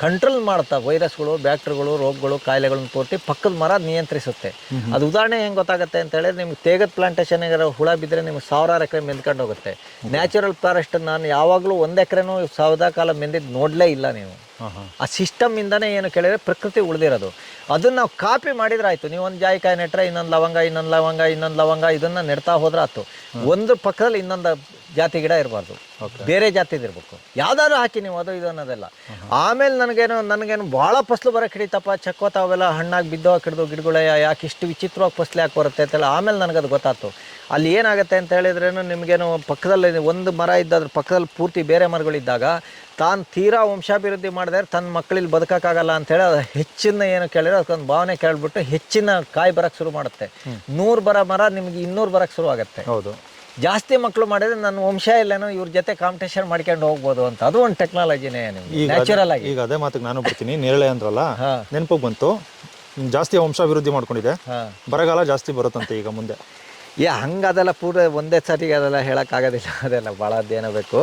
ಕಂಟ್ರೋಲ್ ಮಾಡ್ತಾ ವೈರಸ್ಗಳು, ಬ್ಯಾಕ್ಟೀರಿಯಾಗಳು, ರೋಗಗಳು, ಕಾಯಿಲೆಗಳನ್ನ ಪೂರ್ತಿ ಪಕ್ಕದ ಮರ ನಿಯಂತ್ರಿಸುತ್ತೆ. ಅದು ಉದಾಹರಣೆ ಹೆಂಗೆ ಗೊತ್ತಾಗುತ್ತೆ ಅಂತ ಹೇಳಿದ್ರೆ, ನಿಮ್ಗೆ ತೇಗದ ಪ್ಲಾಂಟೇಶನ್ಗೆ ಹುಳ ಬಿದ್ದರೆ ನಿಮ್ಗೆ 1000 ಎಕರೆ ಮೆಂದ್ಕೊಂಡು ಹೋಗುತ್ತೆ. ನ್ಯಾಚುರಲ್ ಫಾರೆಸ್ಟ್ ನಾನು ಯಾವಾಗಲೂ 1 ಎಕರೆನೂ ಕಾಲ ಮೆಂದಿದ್ದು ನೋಡಲೇ ಇಲ್ಲ ನೀವು. ಆ ಸಿಸ್ಟಮ್ಮಿಂದನೇ ಏನು ಕೇಳಿದ್ರೆ ಪ್ರಕೃತಿ ಉಳಿದಿರೋದು. ಅದನ್ನು ನಾವು ಕಾಪಿ ಮಾಡಿದ್ರೆ ಆಯಿತು. ನೀವು ಒಂದು ಜಾಯಿಕಾಯಿ ನೆಟ್ಟರೆ ಇನ್ನೊಂದು ಲವಂಗ, ಇನ್ನೊಂದು ಲವಂಗ, ಇನ್ನೊಂದು ಲವಂಗ, ಇದನ್ನು ನೆಡ್ತಾ ಹೋದ್ರೆ ಆಯ್ತು. ಒಂದು ಪಕ್ಕದಲ್ಲಿ ಇನ್ನೊಂದು ಜಾತಿ ಗಿಡ ಇರಬಾರ್ದು, ಬೇರೆ ಜಾತಿದಿರ್ಬೇಕು. ಯಾವ್ದಾದ್ರು ಹಾಕಿ ನೀವು ಅದು ಇದು ಅನ್ನೋದೆಲ್ಲ. ಆಮೇಲೆ ನನಗೇನು ಭಾಳ ಫಸ್ಲು ಬರೋಕೆ ಹಿಡಿತಪ್ಪ, ಚಕ್ಕೋತ ಅವೆಲ್ಲ ಹಣ್ಣಾಗಿ ಬಿದ್ದೋ ಹಿಡಿದು ಗಿಡಗಳೇ ಯಾಕೆ ಇಷ್ಟು ವಿಚಿತ್ರವಾಗಿ ಫಸ್ಲು ಯಾಕೆ ಬರುತ್ತೆ ಅಂತೆಲ್ಲ ಆಮೇಲೆ ನನಗದು ಗೊತ್ತಾಯ್ತು. ಅಲ್ಲಿ ಏನಾಗುತ್ತೆ ಅಂತ ಹೇಳಿದ್ರೇನು, ನಿಮಗೇನು ಪಕ್ಕದಲ್ಲಿ ಒಂದು ಮರ ಇದ್ದಾದ್ರ ಪಕ್ಕದಲ್ಲಿ ಪೂರ್ತಿ ಬೇರೆ ಮರಗಳಿದ್ದಾಗ ತಾನು ತೀರಾ ವಂಶಾಭಿವೃದ್ಧಿ ಮಾಡಿದ್ರೆ ತನ್ನ ಮಕ್ಕಳಿಲ್ಲಿ ಬದುಕೋಕ್ಕಾಗಲ್ಲ ಅಂತೇಳಿ ಅದು ಹೆಚ್ಚಿನ ಏನು ಕೇಳಿದ್ರೆ ಅದಕ್ಕೊಂದು ಭಾವನೆ ಕೇಳಿಬಿಟ್ಟು ಹೆಚ್ಚಿನ ಕಾಯಿ ಬರೋಕ್ಕೆ ಶುರು ಮಾಡುತ್ತೆ. 100 ಬರೋ ಮರ ನಿಮಗೆ 200 ಬರೋಕ್ಕೆ ಶುರು ಆಗುತ್ತೆ. ಹೌದು. ಜಾಸ್ತಿ ಮಕ್ಕಳು ಮಾಡಿದ್ರೆ ನನ್ನ ವಂಶ ಇಲ್ಲೇನೋ ಇವ್ರ ಜೊತೆ ಕಾಂಪಿಟೇಷನ್ ಮಾಡ್ಕೊಂಡು ಹೋಗ್ಬೋದು ಅಂತ. ಅದು ಒಂದು ಟೆಕ್ನಾಲಜಿನೇ ನ್ಯಾಚುರಲ್ ಆಗಿ. ಈಗ ಅದೇ ಮಾತಿಗೆ ನಾನು ಬರ್ತೀನಿ. ನೇರಳೆ ಅಂದ್ರಲ್ಲ, ನೆನಪಿಗೆ ಬಂತು. ಜಾಸ್ತಿ ವಂಶಾಭಿವೃದ್ಧಿ ಮಾಡ್ಕೊಂಡಿದೆ, ಬರಗಾಲ ಜಾಸ್ತಿ ಬರುತ್ತಂತೆ ಈಗ ಮುಂದೆ. ಹಂಗೆ ಅದೆಲ್ಲ ಪೂರ ಒಂದೇ ಸರಿಗೆ ಅದೆಲ್ಲ ಹೇಳೋಕ್ಕಾಗೋದಿಲ್ಲ, ಅದೆಲ್ಲ ಭಾಳ ಅಧ್ಯಯನ ಬೇಕು.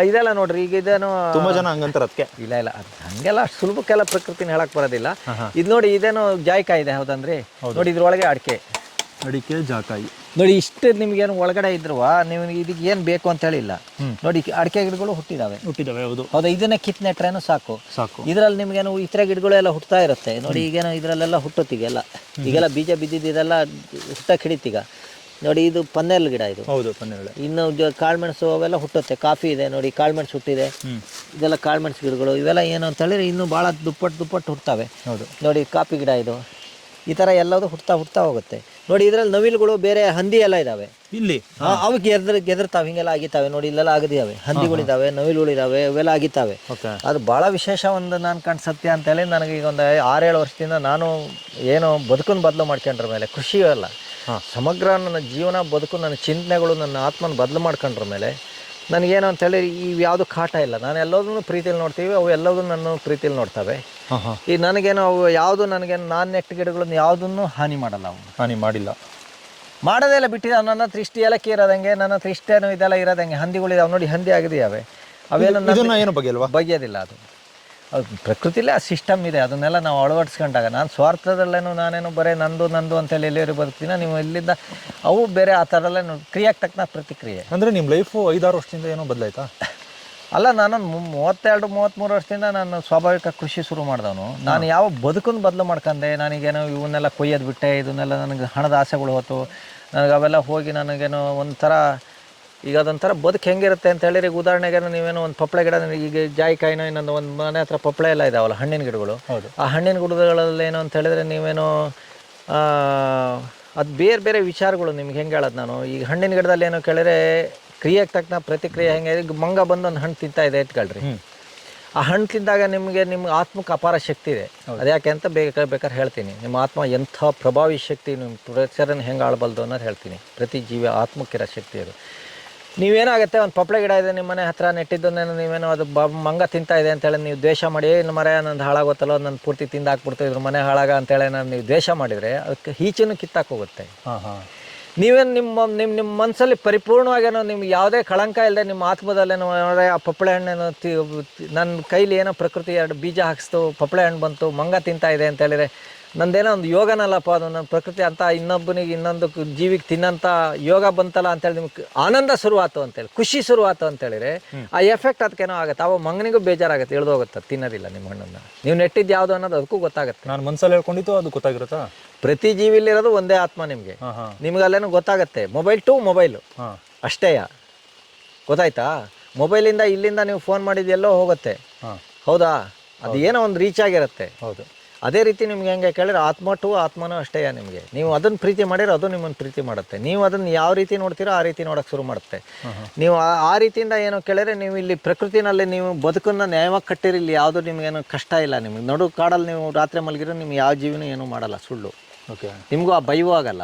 ಇದೆಲ್ಲ ನೋಡ್ರಿ, ಈಗ ಇದೇನು ತುಂಬಾ ಜನ ಹಂಗಂತಾರೆ ಅದಕ್ಕೆ. ಇಲ್ಲ ಅದು ಹಂಗೆಲ್ಲ ಅಷ್ಟು ಸುಲಭಕ್ಕೆಲ್ಲ ಪ್ರಕೃತಿನ ಹೇಳಕ್ ಬರೋದಿಲ್ಲ. ಇದು ನೋಡಿ, ಇದೇನು ಜಾಯ್ಕಾಯಿ ಇದೆ ಹೌದನ್ರಿ? ನೋಡಿ ಇದ್ರೊಳಗೆ ಅಡಿಕೆ ಜಾಕಾಯಿ ನೋಡಿ, ಇಷ್ಟು ನಿಮ್ಗೇನು ಒಳಗಡೆ ಇದ್ರುವ ನೀವು ಇದಕ್ಕೆ ಏನು ಬೇಕು ಅಂತ ಹೇಳಿಲ್ಲ. ನೋಡಿ ಅಡಿಕೆ ಗಿಡಗಳು ಹುಟ್ಟಿದಾವೆ. ಹೌದಾ, ಇದನ್ನೇ ಕಿತ್ ನೆಟ್ರೇನು ಸಾಕು. ಇದ್ರಲ್ಲಿ ನಿಮ್ಗೇನು ಇತರ ಗಿಡಗಳು ಎಲ್ಲ ಹುಟ್ತಾ ಇರುತ್ತೆ ನೋಡಿ. ಈಗೇನು ಇದ್ರಲ್ಲೆಲ್ಲ ಹುಟ್ಟುತ್ತೀಗೆಲ್ಲ ಈಗೆಲ್ಲ ಬೀಜ ಬಿದ್ದಿದ್ದೆಲ್ಲ ಹುಟ್ಟಕ್ಕೆ ಹಿಡಿತೀಗ. ನೋಡಿ ಇದು ಪನ್ನೇಲ್ ಗಿಡ, ಇದು ಇನ್ನು ಕಾಳುಮೆಣಸು ಅವೆಲ್ಲ ಹುಟ್ಟುತ್ತೆ. ಕಾಫಿ ಇದೆ ನೋಡಿ, ಕಾಳುಮೆಣಸು ಹುಟ್ಟಿದೆ. ಇದೆಲ್ಲ ಕಾಳುಮೆಣಸು ಗಿಡಗಳು ಇವೆಲ್ಲ ಏನು ಅಂತ ಹೇಳಿದ್ರೆ ಇನ್ನೂ ಭಾಳ ದುಪ್ಪಟ್ಟು ಹುಡ್ತವೆ. ನೋಡಿ ಕಾಫಿ ಗಿಡ ಇದು, ಈ ಥರ ಎಲ್ಲದು ಹುಡ್ತಾ ಹೋಗುತ್ತೆ. ನೋಡಿ ಇದರಲ್ಲಿ ನವಿಲುಗಳು ಬೇರೆ ಹಂದಿ ಎಲ್ಲ ಇದಾವೆ ಇಲ್ಲಿ. ಅವಕ್ಕೆ ಗೆದರ್ತಾವೆ, ಹಿಂಗೆಲ್ಲ ಆಗಿದ್ದಾವೆ ನೋಡಿ, ಇಲ್ಲೆಲ್ಲ ಆಗಿದ್ದಾವೆ. ಹಂದಿಗಳಿದ್ದಾವೆ, ನವಿಲುಗಳಿದ್ದಾವೆ, ಇವೆಲ್ಲ ಆಗಿದ್ದಾವೆ. ಅದು ಭಾಳ ವಿಶೇಷ ಒಂದು ನಾನು ಕಂಡು ಸತ್ಯ ಅಂತೇಳಿ ನನಗೆ ಈಗ ಒಂದು 6-7 ವರ್ಷದಿಂದ ನಾನು ಏನು ಬದುಕನ್ನು ಬದಲು ಮಾಡ್ಕೊಂಡ್ರ ಮೇಲೆ ಖುಷಿ ಅಲ್ಲ, ಸಮಗ್ರ ನನ್ನ ಜೀವನ ಬದುಕು, ನನ್ನ ಚಿಂತನೆಗಳು, ನನ್ನ ಆತ್ಮನ ಬದಲು ಮಾಡ್ಕೊಂಡ್ರ ಮೇಲೆ ನನಗೇನು ಅಂತೇಳಿ ಇವು ಯಾವುದು ಕಾಟ ಇಲ್ಲ. ನಾನು ಎಲ್ಲದನ್ನು ಪ್ರೀತಿಯಲ್ಲಿ ನೋಡ್ತೀವಿ, ಅವು ಎಲ್ಲದನ್ನು ನನ್ನ ಪ್ರೀತಿಯಲ್ಲಿ ನೋಡ್ತವೆ. ಈ ನನಗೇನು ಅವು ಯಾವುದು ನನಗೇನು ನಾನು ನೆಟ್ಟ ಗಿಡಗಳನ್ನು ಯಾವುದನ್ನು ಹಾನಿ ಮಾಡಲ್ಲ. ಅವು ಹಾನಿ ಮಾಡೋದೇ ಇಲ್ಲ, ಬಿಟ್ಟಿದ್ದ. ನನ್ನ ಹತ್ರ ಇಷ್ಟು ಏಲಕ್ಕಿ ಇರೋದಂಗೆ, ನನ್ನ ಹತ್ರ ಇಷ್ಟೇನು ಇದೆಲ್ಲ ಇರೋದಂಗೆ. ಹಂದಿಗಳಿದಾವೆ ನೋಡಿ, ಹಂದಿ ಆಗಿದೆಯಾವೆ, ಅವೇನು ಬಗೆಯೋದಿಲ್ಲ. ಅದು ಪ್ರಕೃತಿಲೇ ಆ ಸಿಸ್ಟಮ್ ಇದೆ, ಅದನ್ನೆಲ್ಲ ನಾವು ಅಳವಡಿಸ್ಕೊಂಡಾಗ. ನಾನು ಸ್ವಾರ್ಥದಲ್ಲೇನು ನಾನೇನು ಬರೀ ನಂದು ಅಂತೇಳಿ ಎಲ್ಲರೂ ಬದುಕ್ತೀನಿ. ನೀವು ಇಲ್ಲಿಂದ ಅವು ಬೇರೆ ಆ ಥರಲ್ಲೇ ಕ್ರಿಯೆಗೆ ತಕ್ಕನ ಪ್ರತಿಕ್ರಿಯೆ. ಅಂದರೆ ನಿಮ್ಮ ಲೈಫು 5-6 ವರ್ಷದಿಂದ ಏನೋ ಬದಲಾಯ್ತಾ? ಅಲ್ಲ, ನಾನು 32-33 ವರ್ಷದಿಂದ ನಾನು ಸ್ವಾಭಾವಿಕ ಕೃಷಿ ಶುರು ಮಾಡಿದವನು. ನಾನು ಯಾವ ಬದುಕನ್ನು ಬದಲು ಮಾಡ್ಕೊಂಡೆ. ನನಗೇನೋ ಇವನ್ನೆಲ್ಲ ಕೊಯ್ಯೋದು ಬಿಟ್ಟೆ, ಇದನ್ನೆಲ್ಲ ನನಗೆ ಹಣದ ಆಸೆಗಳು ಹೋತು. ನನಗೆ ಅವೆಲ್ಲ ಹೋಗಿ ನನಗೇನೋ ಒಂಥರ ಈಗ ಅದೊಂಥರ ಬದುಕು ಹೆಂಗಿರುತ್ತೆ ಅಂತ ಹೇಳಿರಿ. ಈಗ ಉದಾಹರಣೆಗೆ ನೀವೇನೋ ಒಂದು ಪಪ್ಪಳೆ ಗಿಡ, ಈಗ ಜಾಯಿಕಾಯಿನೋ ಇನ್ನೊಂದು ಒಂದು ಮನೆ ಹತ್ರ ಪಪ್ಪಳೆ ಎಲ್ಲ ಇದಾವಲ್ಲ, ಹಣ್ಣಿನ ಗಿಡಗಳು. ಆ ಹಣ್ಣಿನ ಗಿಡಗಳಲ್ಲಿ ಏನು ಅಂತ ಹೇಳಿದ್ರೆ ನೀವೇನೋ ಅದು ಬೇರೆ ಬೇರೆ ವಿಚಾರಗಳು ನಿಮ್ಗೆ ಹೆಂಗೆ ಹೇಳೋದು ನಾನು. ಈಗ ಹಣ್ಣಿನ ಗಿಡದಲ್ಲಿ ಏನೋ ಕೇಳಿದ್ರೆ ಕ್ರಿಯೆಗೆ ತಕ್ಕನ ಪ್ರತಿಕ್ರಿಯೆ ಹೆಂಗೆ. ಈಗ ಮಂಗ ಬಂದು ಒಂದು ಹಣ್ಣು ತಿಂತಾ ಇದೆ ಇಟ್ಕೊಳ್ರಿ, ಆ ಹಣ್ಣು ತಿಂದಾಗ ನಿಮಗೆ ಆತ್ಮಕ್ಕೆ ಅಪಾರ ಶಕ್ತಿ ಇದೆ. ಅದ್ಯಾಕೆ ಅಂತ ಬೇಕಾದ್ರೆ ಹೇಳ್ತೀನಿ. ನಿಮ್ಮ ಆತ್ಮ ಎಂಥ ಪ್ರಭಾವಿ ಶಕ್ತಿ, ನಿಮ್ಮ ಪರಿಸರನ ಹೆಂಗೆ ಆಳ್ಬಲ್ದು ಅನ್ನೋದು ಹೇಳ್ತೀನಿ. ಪ್ರತಿ ಜೀವಿ ಆತ್ಮಕ್ಕಿರೋ ಶಕ್ತಿ ಅದು. ನೀವೇನಾಗುತ್ತೆ, ಒಂದು ಪಪ್ಪಳೆ ಗಿಡ ಇದೆ ನಿಮ್ಮ ಮನೆ ಹತ್ರ ನೆಟ್ಟಿದ್ದನ್ನೇನು ನೀವೇನೋ ಅದು ಮಂಗ ತಿಂತಾ ಇದೆ ಅಂತೇಳಿ ನೀವು ದ್ವೇಷ ಮಾಡಿ, ಇನ್ನು ಮರ ನಂದು ಹಾಳಾಗುತ್ತಲ್ಲೋ, ನನ್ನ ಪೂರ್ತಿ ತಿಂದಾಕ್ಬಿಡ್ತು, ಇದ್ರ ಮನೆ ಹಾಳಾಗ ಅಂತೇಳಿ ನಾನು ನೀವು ದ್ವೇಷ ಮಾಡಿದರೆ ಅದಕ್ಕೆ ಈಚೆನೂ ಕಿತ್ತಾಕ್ ಹೋಗುತ್ತೆ. ನೀವೇನು ನಿಮ್ಮ ಮನಸ್ಸಲ್ಲಿ ಪರಿಪೂರ್ಣವಾಗೇನೋ ನಿಮ್ಗೆ ಯಾವುದೇ ಕಳಂಕ ಇಲ್ಲದೆ ನಿಮ್ಮ ಆತ್ಮದಲ್ಲೇನೋ ಆ ಪಪ್ಪಳೆ ಹಣ್ಣೇನೋ ನನ್ನ ಕೈಲಿ ಏನೋ ಪ್ರಕೃತಿ 2 ಬೀಜ ಹಾಕಿಸ್ತು, ಪಪ್ಪಳೆ ಹಣ್ಣು ಬಂತು, ಮಂಗ ತಿಂತಾ ಇದೆ ಅಂತ ಹೇಳಿದ್ರೆ ನಂದೇನೋ ಒಂದು ಯೋಗನಲ್ಲಪ್ಪ ಅದು. ನನ್ನ ಪ್ರಕೃತಿ ಅಂತ ಇನ್ನೊಬ್ಬನಿಗೆ ಇನ್ನೊಂದು ಜೀವಿಗೆ ತಿನ್ನಂಥ ಯೋಗ ಬಂತಲ್ಲ ಅಂತೇಳಿ ನಿಮ್ಗೆ ಆನಂದ ಶುರುವಾತು ಅಂತೇಳಿ, ಖುಷಿ ಶುರುವಾತು ಅಂತೇಳಿದ್ರೆ ಆ ಎಫೆಕ್ಟ್ ಅದಕ್ಕೇನೋ ಆಗುತ್ತೆ. ಅವ ಮಂಗನಿಗೂ ಬೇಜಾರಾಗುತ್ತೆ, ಇಳ್ದೋಗುತ್ತೆ, ತಿನ್ನೋದಿಲ್ಲ ನಿಮ್ಮ ಹಣ್ಣನ್ನು. ನೀವು ನೆಟ್ಟಿದ್ದು ಯಾವುದು ಅನ್ನೋದು ಅದಕ್ಕೂ ಗೊತ್ತಾಗುತ್ತೆ. ನಾನು ಮನಸ್ಸಲ್ಲಿ ಹೇಳ್ಕೊಂಡಿದ್ದು ಅದು ಗೊತ್ತಾಗಿರುತ್ತಾ? ಪ್ರತಿ ಜೀವಿಲಿರೋದು ಒಂದೇ ಆತ್ಮ. ನಿಮ್ಗೆ ಅಲ್ಲೇನೋ ಗೊತ್ತಾಗುತ್ತೆ. ಮೊಬೈಲ್ ಟು ಮೊಬೈಲು ಅಷ್ಟೇಯ, ಗೊತ್ತಾಯ್ತಾ? ಮೊಬೈಲಿಂದ ಇಲ್ಲಿಂದ ನೀವು ಫೋನ್ ಮಾಡಿದ್ದೆಲ್ಲೋ ಹೋಗುತ್ತೆ, ಹೌದಾ? ಅದು ಏನೋ ಒಂದು ರೀಚ್ ಆಗಿರುತ್ತೆ. ಹೌದು. ಅದೇ ರೀತಿ ನಿಮ್ಗೆ ಹೆಂಗೆ ಕೇಳಿದ್ರೆ ಆತ್ಮ ಟು ಆತ್ಮನೂ ಅಷ್ಟೇ. ನಿಮಗೆ ನೀವು ಅದನ್ನು ಪ್ರೀತಿ ಮಾಡಿದ್ರೆ ಅದು ನಿಮ್ಮನ್ನು ಪ್ರೀತಿ ಮಾಡುತ್ತೆ. ನೀವು ಅದನ್ನು ಯಾವ ರೀತಿ ನೋಡ್ತೀರೋ ಆ ರೀತಿ ನೋಡೋಕೆ ಶುರು ಮಾಡುತ್ತೆ. ನೀವು ಆ ರೀತಿಯಿಂದ ಏನೋ ಕೇಳಿದ್ರೆ ನೀವು ಇಲ್ಲಿ ಪ್ರಕೃತಿನಲ್ಲಿ ನೀವು ಬದುಕನ್ನು ನ್ಯಾಯವಾಗಿ ಕಟ್ಟಿರಿ. ಇಲ್ಲಿ ಯಾವುದೂ ನಿಮಗೇನು ಕಷ್ಟ ಇಲ್ಲ. ನಿಮಗೆ ನಡು ಕಾಡಲ್ಲಿ ನೀವು ರಾತ್ರಿ ಮಲಗಿರೋ ನಿಮ್ಗೆ ಯಾವ ಜೀವನ ಏನೂ ಮಾಡಲ್ಲ, ಸುಳ್ಳು. ನಿಮಗೂ ಆ ಭಯವೂ ಆಗಲ್ಲ.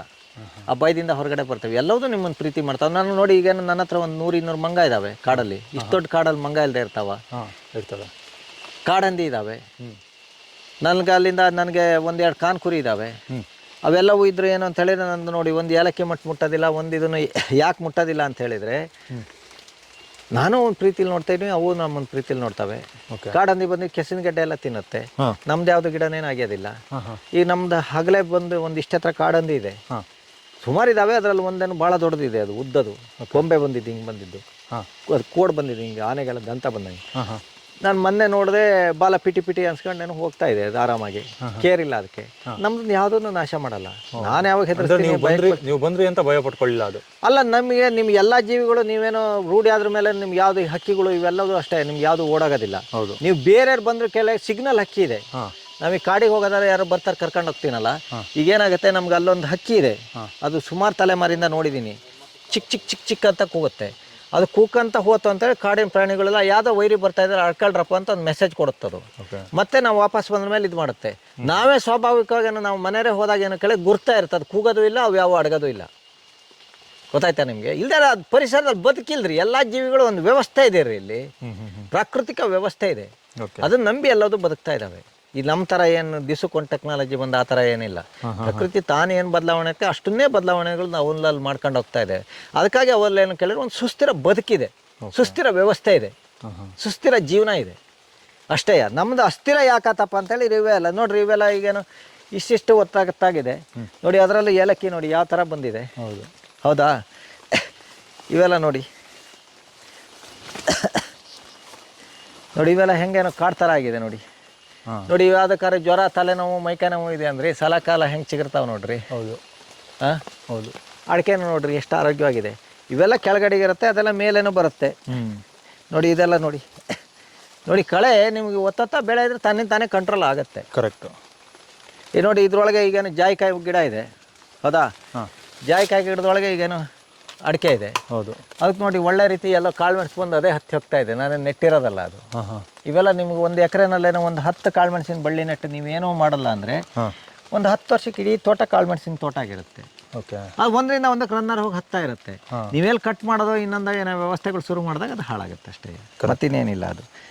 ಆ ಭಯದಿಂದ ಹೊರಗಡೆ ಬರ್ತವೆ. ಎಲ್ಲವೂ ನಿಮ್ಮನ್ನು ಪ್ರೀತಿ ಮಾಡ್ತಾವೆ. ನಾನು ನೋಡಿ, ಈಗ ನನ್ನ ಹತ್ರ ಒಂದು 100-200 ಮಂಗ ಇದ್ದಾವೆ ಕಾಡಲ್ಲಿ. ಇಷ್ಟು ದೊಡ್ಡ ಕಾಡಲ್ಲಿ ಮಂಗ ಇಲ್ಲದೆ ಇರ್ತವೆ. ಕಾಡಂದಿ ಇದ್ದಾವೆ. ಅಲ್ಲಿಂದ ನನಗೆ 1-2 ಕಾನ್ ಕುರಿ ಇದ್ದಾವೆ. ಅವೆಲ್ಲವೂ ಇದ್ರೆ ಏನು ಅಂತ ಹೇಳಿದ್ರೆ ನಂದು ನೋಡಿ, ಒಂದು ಏಲಕ್ಕಿ ಮುಟ್ಟೋದಿಲ್ಲ, ಒಂದು ಇದನ್ನು ಯಾಕೆ ಮುಟ್ಟೋದಿಲ್ಲ ಅಂತ ಹೇಳಿದರೆ ನಾನು ಒಂದು ಪ್ರೀತಿಲಿ ನೋಡ್ತಾ ಇದ್ದೀನಿ, ಅವು ನಮ್ಮೊಂದು ಪ್ರೀತಿಲಿ ನೋಡ್ತವೆ. ಕಾಡಂದಿ ಬಂದು ಕೆಸಿನ ಗಡ್ಡೆ ಎಲ್ಲ ತಿನ್ನುತ್ತೆ. ನಮ್ದು ಯಾವುದು ಗಿಡನೇನು ಆಗ್ಯೋದಿಲ್ಲ. ಈಗ ನಮ್ದು ಹಗಲೇ ಬಂದು ಒಂದು ಇಷ್ಟತ್ರ ಕಾಡಂದಿ ಇದೆ, ಸುಮಾರು ಇದ್ದಾವೆ. ಅದರಲ್ಲಿ ಒಂದೇನು ಭಾಳ ದೊಡ್ಡದಿದೆ, ಅದು ಉದ್ದದು ಕೊಂಬೆ ಬಂದಿದ್ದು, ಹಿಂಗೆ ಬಂದಿದ್ದು, ಅದು ಕೋಡ್ ಬಂದಿದ್ದು, ಹಿಂಗೆ ಆನೆಗಳ ದಂತ ಬಂದಂಗೆ. ನಾನು ಮೊನ್ನೆ ನೋಡಿದೆ, ಬಾಲ ಪಿಟಿ ಅನ್ಸ್ಕೊಂಡು ಹೋಗ್ತಾ ಇದೆ ಅದು ಆರಾಮಾಗಿ, ಕೇರ್ ಇಲ್ಲ ಅದಕ್ಕೆ. ನಮ್ದು ಯಾವುದನ್ನು ನಾಶ ಮಾಡಲ್ಲ. ನಾನು ಯಾವಾಗ ಹೆದರ್ತೀನಿ, ನೀವು ಬಂದ್ರಿ ಅಂತ ಭಯ ಪಟ್ಕೊಳ್ಳಿಲ್ಲ ಅದು ಅಲ್ಲ. ನಿಮ್ಗೆ ಎಲ್ಲ ಜೀವಿಗಳು ನೀವೇನೋ ರೂಢಿ ಆದ್ರ ಮೇಲೆ ನಿಮ್ಗೆ ಯಾವ್ದು ಹಕ್ಕಿಗಳು ಇವೆಲ್ಲವೂ ಅಷ್ಟೇ, ನಿಮ್ಗೆ ಯಾವುದು ಓಡಾಗೋದಿಲ್ಲ. ನೀವು ಬೇರೆಯವ್ರು ಬಂದ್ರೆ ಕೆಲವು ಸಿಗ್ನಲ್ ಹಕ್ಕಿ ಇದೆ. ನಮಗೆ ಕಾಡಿಗೆ ಹೋಗೋದಾದ್ರೆ ಯಾರು ಬರ್ತಾರೆ ಕರ್ಕೊಂಡು ಹೋಗ್ತೀನಲ್ಲ, ಈಗೇನಾಗುತ್ತೆ, ನಮ್ಗೆ ಅಲ್ಲೊಂದು ಹಕ್ಕಿ ಇದೆ, ಅದು ಸುಮಾರು ತಲೆಮಾರಿಂದ ನೋಡಿದ್ದೀನಿ. ಚಿಕ್ಕ ಅಂತ ಕೂಗುತ್ತೆ. ಅದು ಕೂಕಂತ ಹೋತು ಅಂತೇಳಿ ಕಾಡಿನ ಪ್ರಾಣಿಗಳೆಲ್ಲ ಯಾವುದೋ ವೈರಿ ಬರ್ತಾ ಇದ್ದಾರೆ, ಅಳ್ಕೊಳ್ರಪ್ಪ ಅಂತ ಒಂದು ಮೆಸೇಜ್ ಕೊಡುತ್ತದು. ಮತ್ತೆ ನಾವು ವಾಪಸ್ ಬಂದ ಮೇಲೆ ಇದು ಮಾಡುತ್ತೆ. ನಾವೇ ಸ್ವಾಭಾವಿಕವಾಗಿ ನಾವು ಮನೆಯೇ ಹೋದಾಗ ಏನೋ ಕೆಳಗೆ ಗುರ್ತಾ ಇರ್ತದೆ, ಕೂಗೋದು ಇಲ್ಲ, ಅವು ಯಾವ ಅಡಗೋದು ಇಲ್ಲ. ಗೊತ್ತಾಯ್ತಾ ನಿಮಗೆ? ಇಲ್ಲದೆ ಅದು ಪರಿಸರದಲ್ಲಿ ಬದುಕಿಲ್ರಿ. ಎಲ್ಲ ಜೀವಿಗಳು ಒಂದು ವ್ಯವಸ್ಥೆ ಇದೆ ರೀ, ಇಲ್ಲಿ ಪ್ರಾಕೃತಿಕ ವ್ಯವಸ್ಥೆ ಇದೆ. ಅದನ್ನ ನಂಬಿ ಎಲ್ಲದೂ ಬದುಕ್ತಾ ಇದ್ದಾವೆ. ಈ ನಮ್ಮ ಥರ ಏನು ದಿಸಕ್ಕೊಂದು ಟೆಕ್ನಾಲಜಿ ಬಂದು ಆ ಥರ ಏನಿಲ್ಲ. ಪ್ರಕೃತಿ ತಾನು ಏನು ಬದಲಾವಣೆ ಐತೆ ಅಷ್ಟನ್ನೇ ಬದಲಾವಣೆಗಳು ನಾವು ಒಂದಲ್ಲಿ ಮಾಡ್ಕೊಂಡು ಹೋಗ್ತಾ ಇದೆ. ಅದಕ್ಕಾಗಿ ಅವಲ್ಲಿ ಏನು ಕೇಳಿದ್ರೆ ಒಂದು ಸುಸ್ಥಿರ ಬದುಕಿದೆ, ಸುಸ್ಥಿರ ವ್ಯವಸ್ಥೆ ಇದೆ, ಸುಸ್ಥಿರ ಜೀವನ ಇದೆ ಅಷ್ಟೇ. ನಮ್ಮದು ಅಸ್ಥಿರ ಯಾಕತ್ತಪ್ಪ ಅಂತೇಳಿ ಇವೆ ಅಲ್ಲ ನೋಡ್ರಿ, ಇವೆಲ್ಲ ಈಗೇನು ಇಷ್ಟಿಷ್ಟು ಒತ್ತಾಗಿದೆ ನೋಡಿ. ಅದರಲ್ಲೂ ಏಲಕ್ಕಿ ನೋಡಿ ಯಾವ ಥರ ಬಂದಿದೆ. ಹೌದು, ಹೌದಾ? ಇವೆಲ್ಲ ನೋಡಿ ನೋಡಿ ಇವೆಲ್ಲ ಹೆಂಗೇನೋ ಕಾಡು ಥರ ಆಗಿದೆ ನೋಡಿ. ನೋಡಿ ಯಾವ್ದಕ್ಕಾರೆ ಜ್ವರ, ತಲೆನೋವು, ಮೈಕೈ ನೋವು ಇದೆ ಅಂದರೆ ಸಲಕಾಲ ಹೆಂಗೆ ಚಿಗುರ್ತಾವೆ ನೋಡ್ರಿ. ಹೌದು, ಹಾಂ ಹೌದು. ಅಡಿಕೆನೂ ನೋಡ್ರಿ ಎಷ್ಟು ಆರೋಗ್ಯವಾಗಿದೆ. ಇವೆಲ್ಲ ಕೆಳಗಡೆಗೆ ಇರುತ್ತೆ, ಅದೆಲ್ಲ ಮೇಲೇನೂ ಬರುತ್ತೆ ನೋಡಿ. ಇದೆಲ್ಲ ನೋಡಿ ನೋಡಿ ಕಳೆ ನಿಮಗೆ ಒತ್ತತ್ತ ಬೆಳೆ ಇದ್ರೆ ತನ್ನಿಂದ ತಾನೇ ಕಂಟ್ರೋಲ್ ಆಗುತ್ತೆ. ಕರೆಕ್ಟು. ಈ ನೋಡಿ ಇದ್ರೊಳಗೆ ಈಗೇನು ಜಾಯಿಕಾಯಿ ಗಿಡ ಇದೆ. ಹೌದಾ? ಜಾಯಿಕಾಯಿ ಗಿಡದೊಳಗೆ ಈಗೇನು ಅಡಿಕೆ ಇದೆ. ಹೌದು. ಅದಕ್ಕೆ ನೋಡಿ ಒಳ್ಳೆ ರೀತಿ ಎಲ್ಲ ಕಾಳು ಮೆಣಸು ಬಂದು ಅದೇ ಹತ್ತಿ ಹೋಗ್ತಾ ಇದೆ. ನಾನು ನೆಟ್ಟಿರೋದಲ್ಲ ಅದು. ಇವೆಲ್ಲ ನಿಮ್ಗೆ ಒಂದು ಎಕರೆನಲ್ಲೇನೋ ಒಂದು 10 ಕಾಳು ಮೆಣಸಿನ ಬಳ್ಳಿ ನೆಟ್ಟು ನೀವೇನೋ ಮಾಡಲ್ಲ ಅಂದರೆ ಒಂದು 10 ವರ್ಷಕ್ಕೆ ಇಡೀ ತೋಟ ಕಾಳು ಮೆಣಸಿನ ತೋಟ ಆಗಿರುತ್ತೆ. ಓಕೆ. ಅದು ಒಂದರಿಂದ ಒಂದಕ್ಕೆ ರನ್ನರ್ ಹೋಗಿ ಹತ್ತಾ ಇರುತ್ತೆ. ನೀವೆಲ್ಲಿ ಕಟ್ ಮಾಡೋದು ಇನ್ನೊಂದು ಏನೋ ವ್ಯವಸ್ಥೆಗಳು ಶುರು ಮಾಡಿದಾಗ ಅದು ಹಾಳಾಗುತ್ತೆ ಅಷ್ಟೇ, ಮತ್ತಿನ್ನೇನಿಲ್ಲ ಅದು.